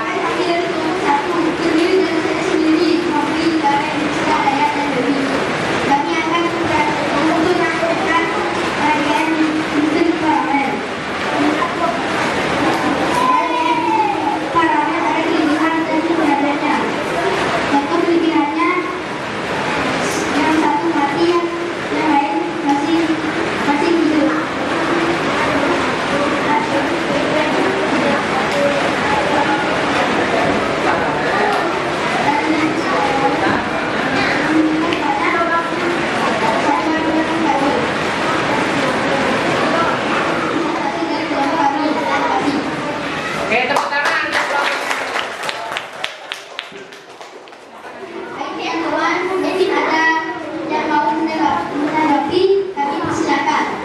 Oke, tepuk tangan.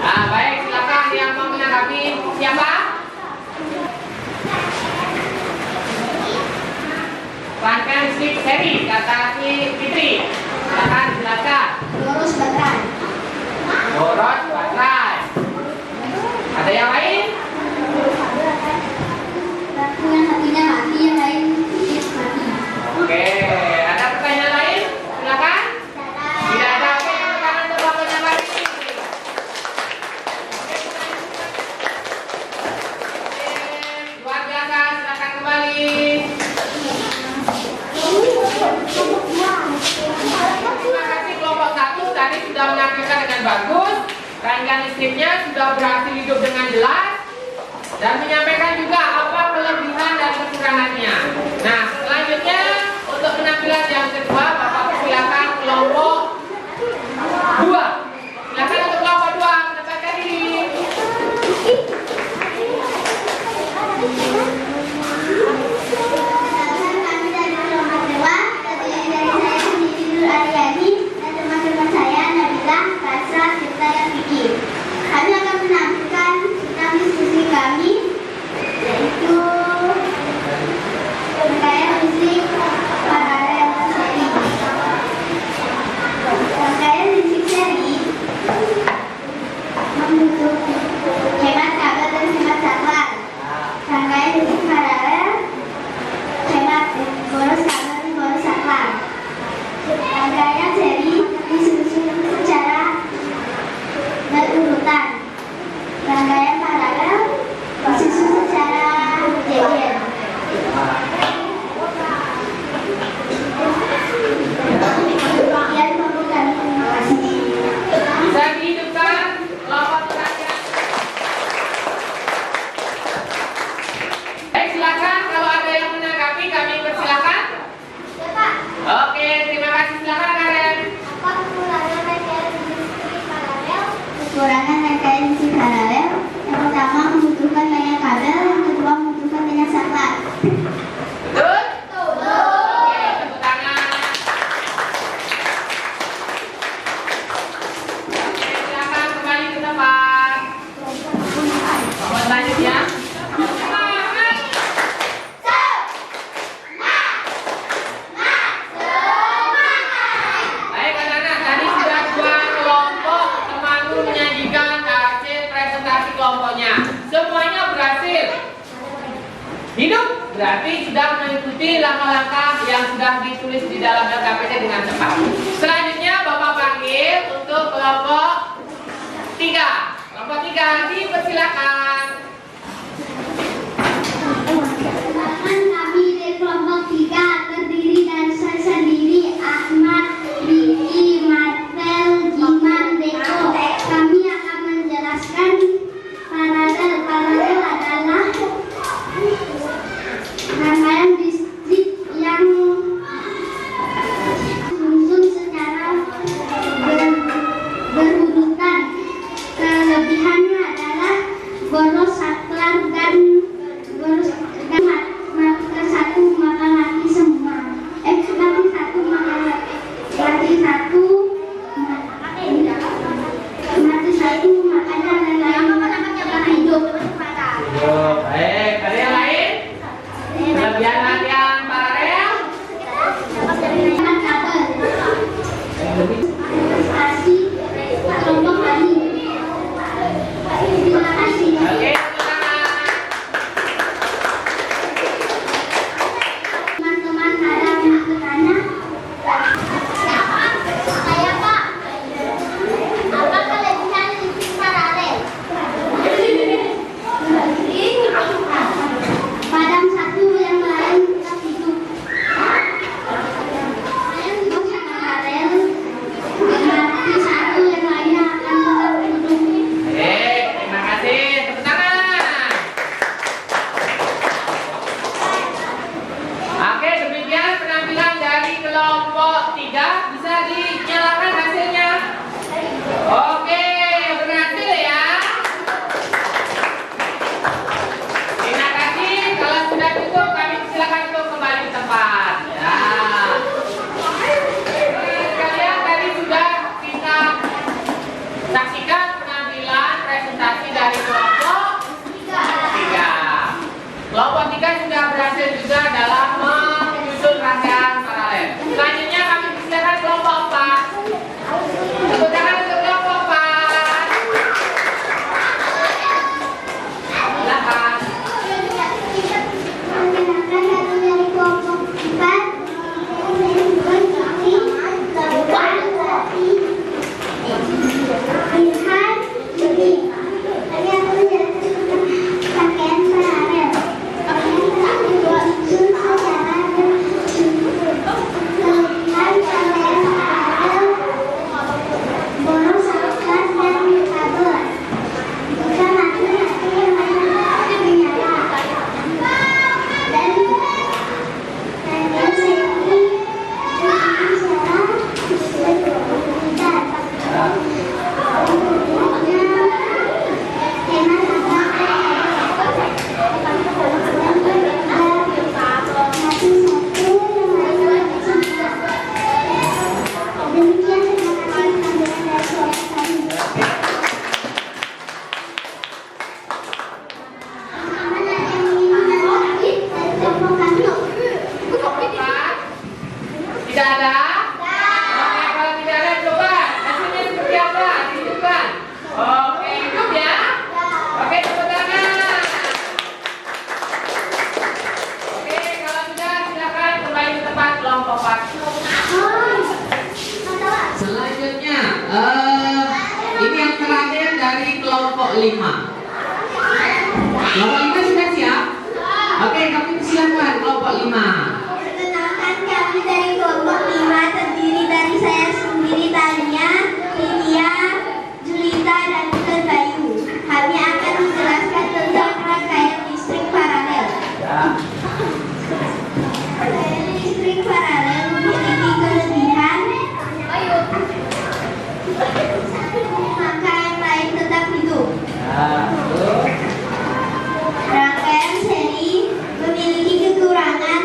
Baik, silakan yang mau menanggapi. Siapa? Rangkaian listrik seri, kata si Fitri. Silakan. Boros baterai. Boros baterai. Ada yang lain? Yang satunya mati, yang lain mati. Oke, ada pertanyaan lain? Silakan. Tidak ada. Oke, tepuk tangan untuk bapaknya Fahri. Luar biasa, silakan kembali. Terima kasih kelompok 1 tadi sudah menampilkan dengan bagus. Rangkaian listriknya sudah berhasil hidup dengan jelas dan menyampaikan juga apa kelebihan dan kekurangannya. Nah, selanjutnya untuk penampilan yang kedua, Bapak silakan kelompok 2. Silakan untuk kelompok 2 menempatkan diri. Kami dari kelompok 2, terdiri dari saya sendiri Nur Aryani dan teman-teman saya Nabila, Kasra, Tirta, dan Vicky. Kami akan menampilkan tentang diskusi kami, yaitu terkait langkah yang sudah ditulis di dalam LKPD dengan cepat. Selanjutnya Bapak panggil untuk kelompok 3. Kelompok 3 dipersilakan. Perkenalkan, kami dari kelompok 3 terdiri dari saya sendiri, Ahmad, Riki, Martel, Jiman, Deko. Kami akan menjelaskan paralel. Paralel adalah rangkaian distrik yang susun secara berurutan. Kelebihannya adalah boros saklar dan boros mati satu maka mati semua. Mati satu maka mati satu makanya lain hidup. Baik, ada yang lain? Kelebihan latihan paralel? Prestasi kelompok kami. Terima kasih. Oke, silakan. Teman-teman ada yang bertanya? Saya Pak. Apa kelebihan listrik paralel? Padam satu yang lain tetap hidup. Paralel mati satu yang lainnya akan tetap hidup. Baik, terima kasih. Tepuk tangan. Oke, demikian penampilan dari kelompok 3. Bisa dinyalakan hasilnya? Oke, berhasil ya. Terima kasih. Kalau sudah cukup, kami silakan untuk kembali ke tempat. Ya. Kalian tadi sudah kita saksikan penampilan presentasi dari kelompok 3. Kelompok 3 sudah berhasil juga dalam menyusun rangkaian paralel. Selanjutnya kami persilakan kelompok 4. Tepuk tangan untuk kelompok 4. Silakan. Mengenalkan satu dari kelompok 4. Ilhan Judi. Kami akan menjelaskan pakaian paralel. Disusun secara kelebihan pakaian paralel, boros saklar dan kabel. Jika mati yang lain menyala. Dan Tidak ada? Oke, kalau tidak ada coba hasilnya seperti apa? Tunjukkan. Oke, hidup ya. Oke, tepuk tangan. Oke, kalau sudah silakan kembali ke tempat kelompok 4. Selanjutnya, ini yang terakhir dari kelompok 5. Kelompok 5 sudah siap? Oke, kami persilakan kelompok 5. Perkenalkan, kami dari kelompok 5 terdiri dari saya sendiri, Tania, Lydia, Julita, dan juga Bayu. Kami akan menjelaskan tentang rangkaian listrik paralel. Rangkaian listrik paralel memiliki kelebihan maka yang lain tetap hidup. Rangkaian seri memiliki kekurangan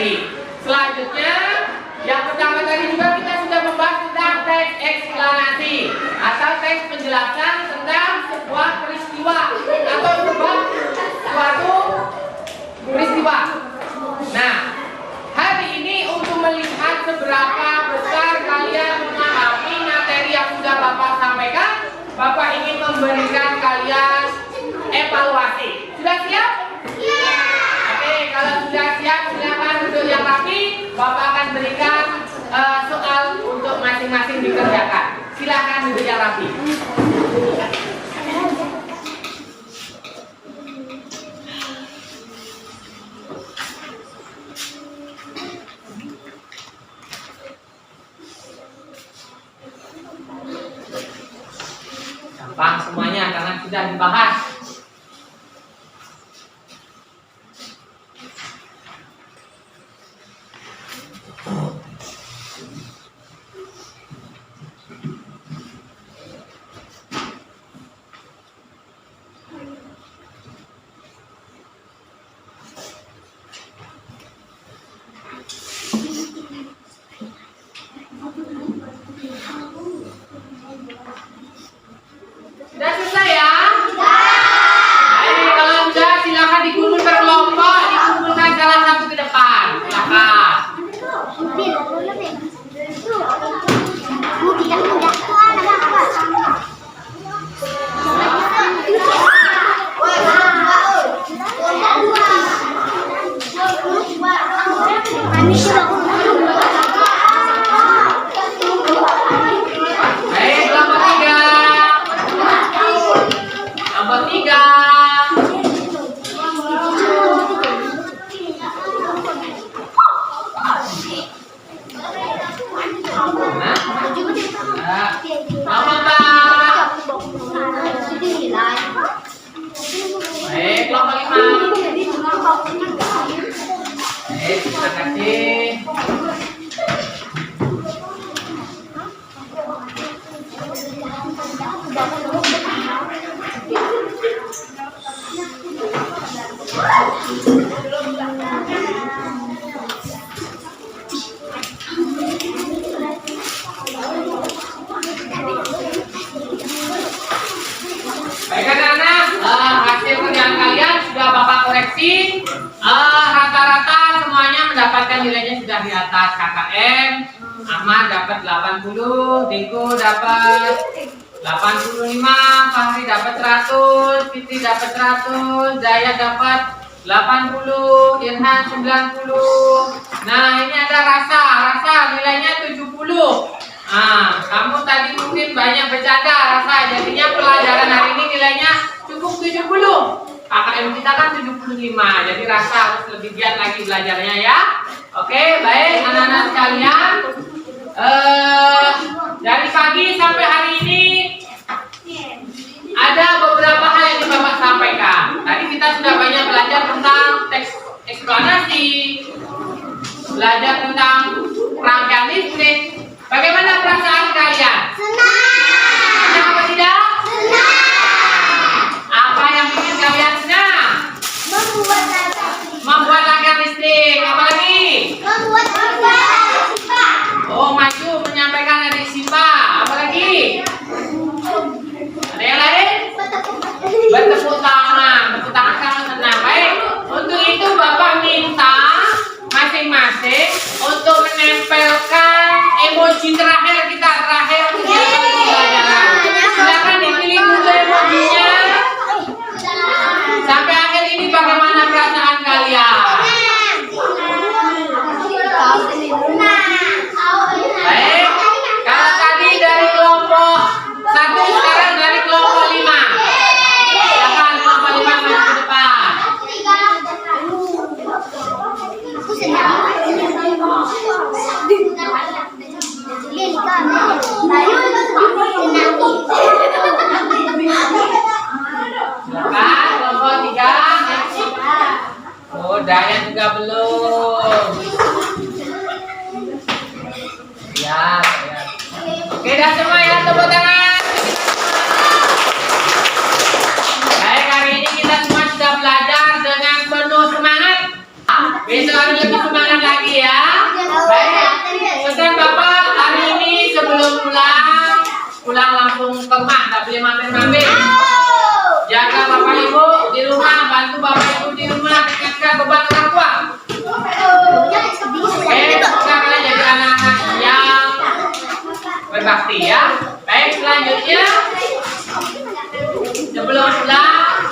tadi. Selanjutnya, yang pertama tadi juga kita sudah membahas tentang teks eksplanasi atau teks penjelasan tentang sebuah peristiwa atau suatu peristiwa. Nah, hari ini untuk melihat seberapa besar kalian memahami materi yang sudah Bapak sampaikan, Bapak ingin memberikan kalian evaluasi. Sudah siap? Iya. Oke, kalau sudah siap, silakan duduk yang rapi. Bapak akan berikan soal untuk masing-masing dikerjakan. Silakan duduk yang rapi. Gampang semuanya karena sudah dibahas. Sudah selesai ya? Baik, kalau sudah silakan dikumpul berkelompok, dikumpulkan salah satu ke depan. Silakan. Baik, kelompok 3. Kelompok 3. Baik, kelompok 5. Baik, terima kasih. Baik anak-anak, hasil kerjaan kalian sudah Bapak koreksi. Rata-rata semuanya mendapatkan nilainya sudah di atas. KKM, Ahmad dapat 80, Diko dapat 85, Fahri dapat 100, Fitri dapat 100, Zaya dapat 80, Irhan 90. Nah, ini ada Rasa nilainya 70. Nah, kamu tadi mungkin banyak bercanda Rasa, jadinya pelajaran hari ini nilainya cukup 70. KKM kita kan 75, jadi Rasa harus lebih giat lagi belajarnya ya. Oke, baik anak-anak sekalian. Dari pagi sampai hari ini ada beberapa hal yang Bapak sampaikan. Tadi kita sudah banyak belajar tentang teks eksplanasi, belajar tentang rangkaian listrik. Bagaimana perasaan kalian? Senang apa tidak? Senang. Apa yang bikin kalian senang? Membuat rangkaian listrik. Apa lagi? Membuat Sipa. Oh, maju menyampaikan adik Sipa. Apa lagi? Ada yang lain? Bertepuk tangan sangat senang. Baik, untuk itu Bapak minta masing-masing untuk menempelkan emoji terakhir untuk pelajaran. Silakan dipilih dulu emojinya. Sampai akhir ini bagaimana perasaan kalian? Baik, kalau tadi dari kelompok 1, sekarang dari kelompok 5. Silakan kelompok 5 maju ke depan. Silakan kelompok 3. Oh, Daya juga belum. Siap. Oke, dah semua ya, tepuk tangan. Baik, hari ini kita semua sudah belajar dengan penuh semangat. Besok harus lebih semangat lagi. boleh mampir-mampir. Jaga bapak ibu di rumah, bantu bapak ibu di rumah, ringankan beban orang tua. Semoga kalian jadi anak-anak yang berbakti ya. Baik, selanjutnya sebelum pulang,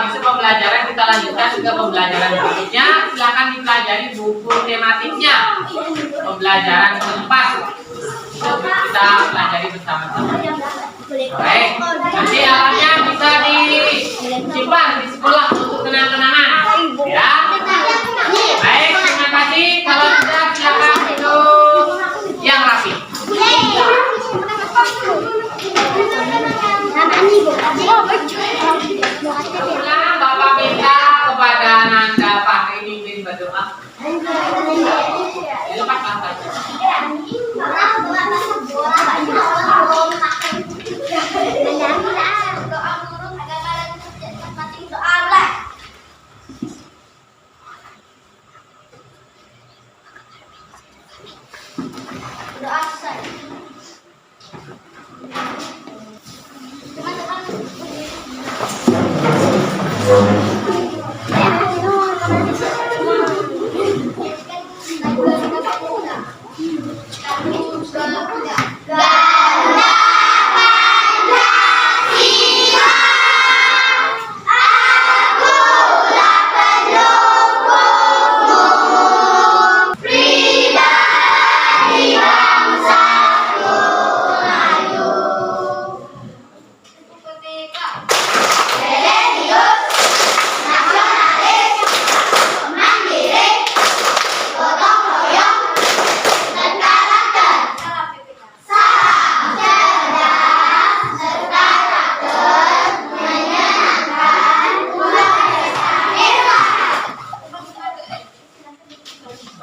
bisa pembelajaran kita lanjutkan juga pembelajaran berikutnya. Silakan dipelajari buku tematiknya. Pembelajaran keempat kita pelajari bersama-sama. Baik, nanti alatnya bisa disimpan di sekolah untuk kenang-kenangan. Ya. Baik, terima kasih. Kalau sudah silakan duduk yang rapi. Sekarang Bapak minta kepada Nanda Pak ini berdoa. Lepas lantai.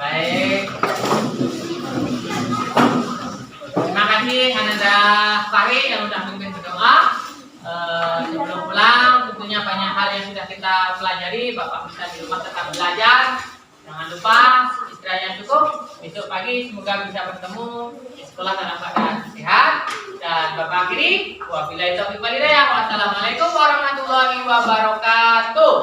Baik. Terima kasih Ananda Fahri yang sudah memimpin berdoa. Sebelum pulang, tentunya banyak hal yang sudah kita pelajari. Bapak bisa di rumah tetap belajar. Jangan lupa istirahat yang cukup. Besok pagi semoga bisa bertemu di sekolah dalam keadaan sehat. Dan Bapak akhiri, wabillahi taufiq wal hidayah. Wassalamualaikum warahmatullahi wabarakatuh.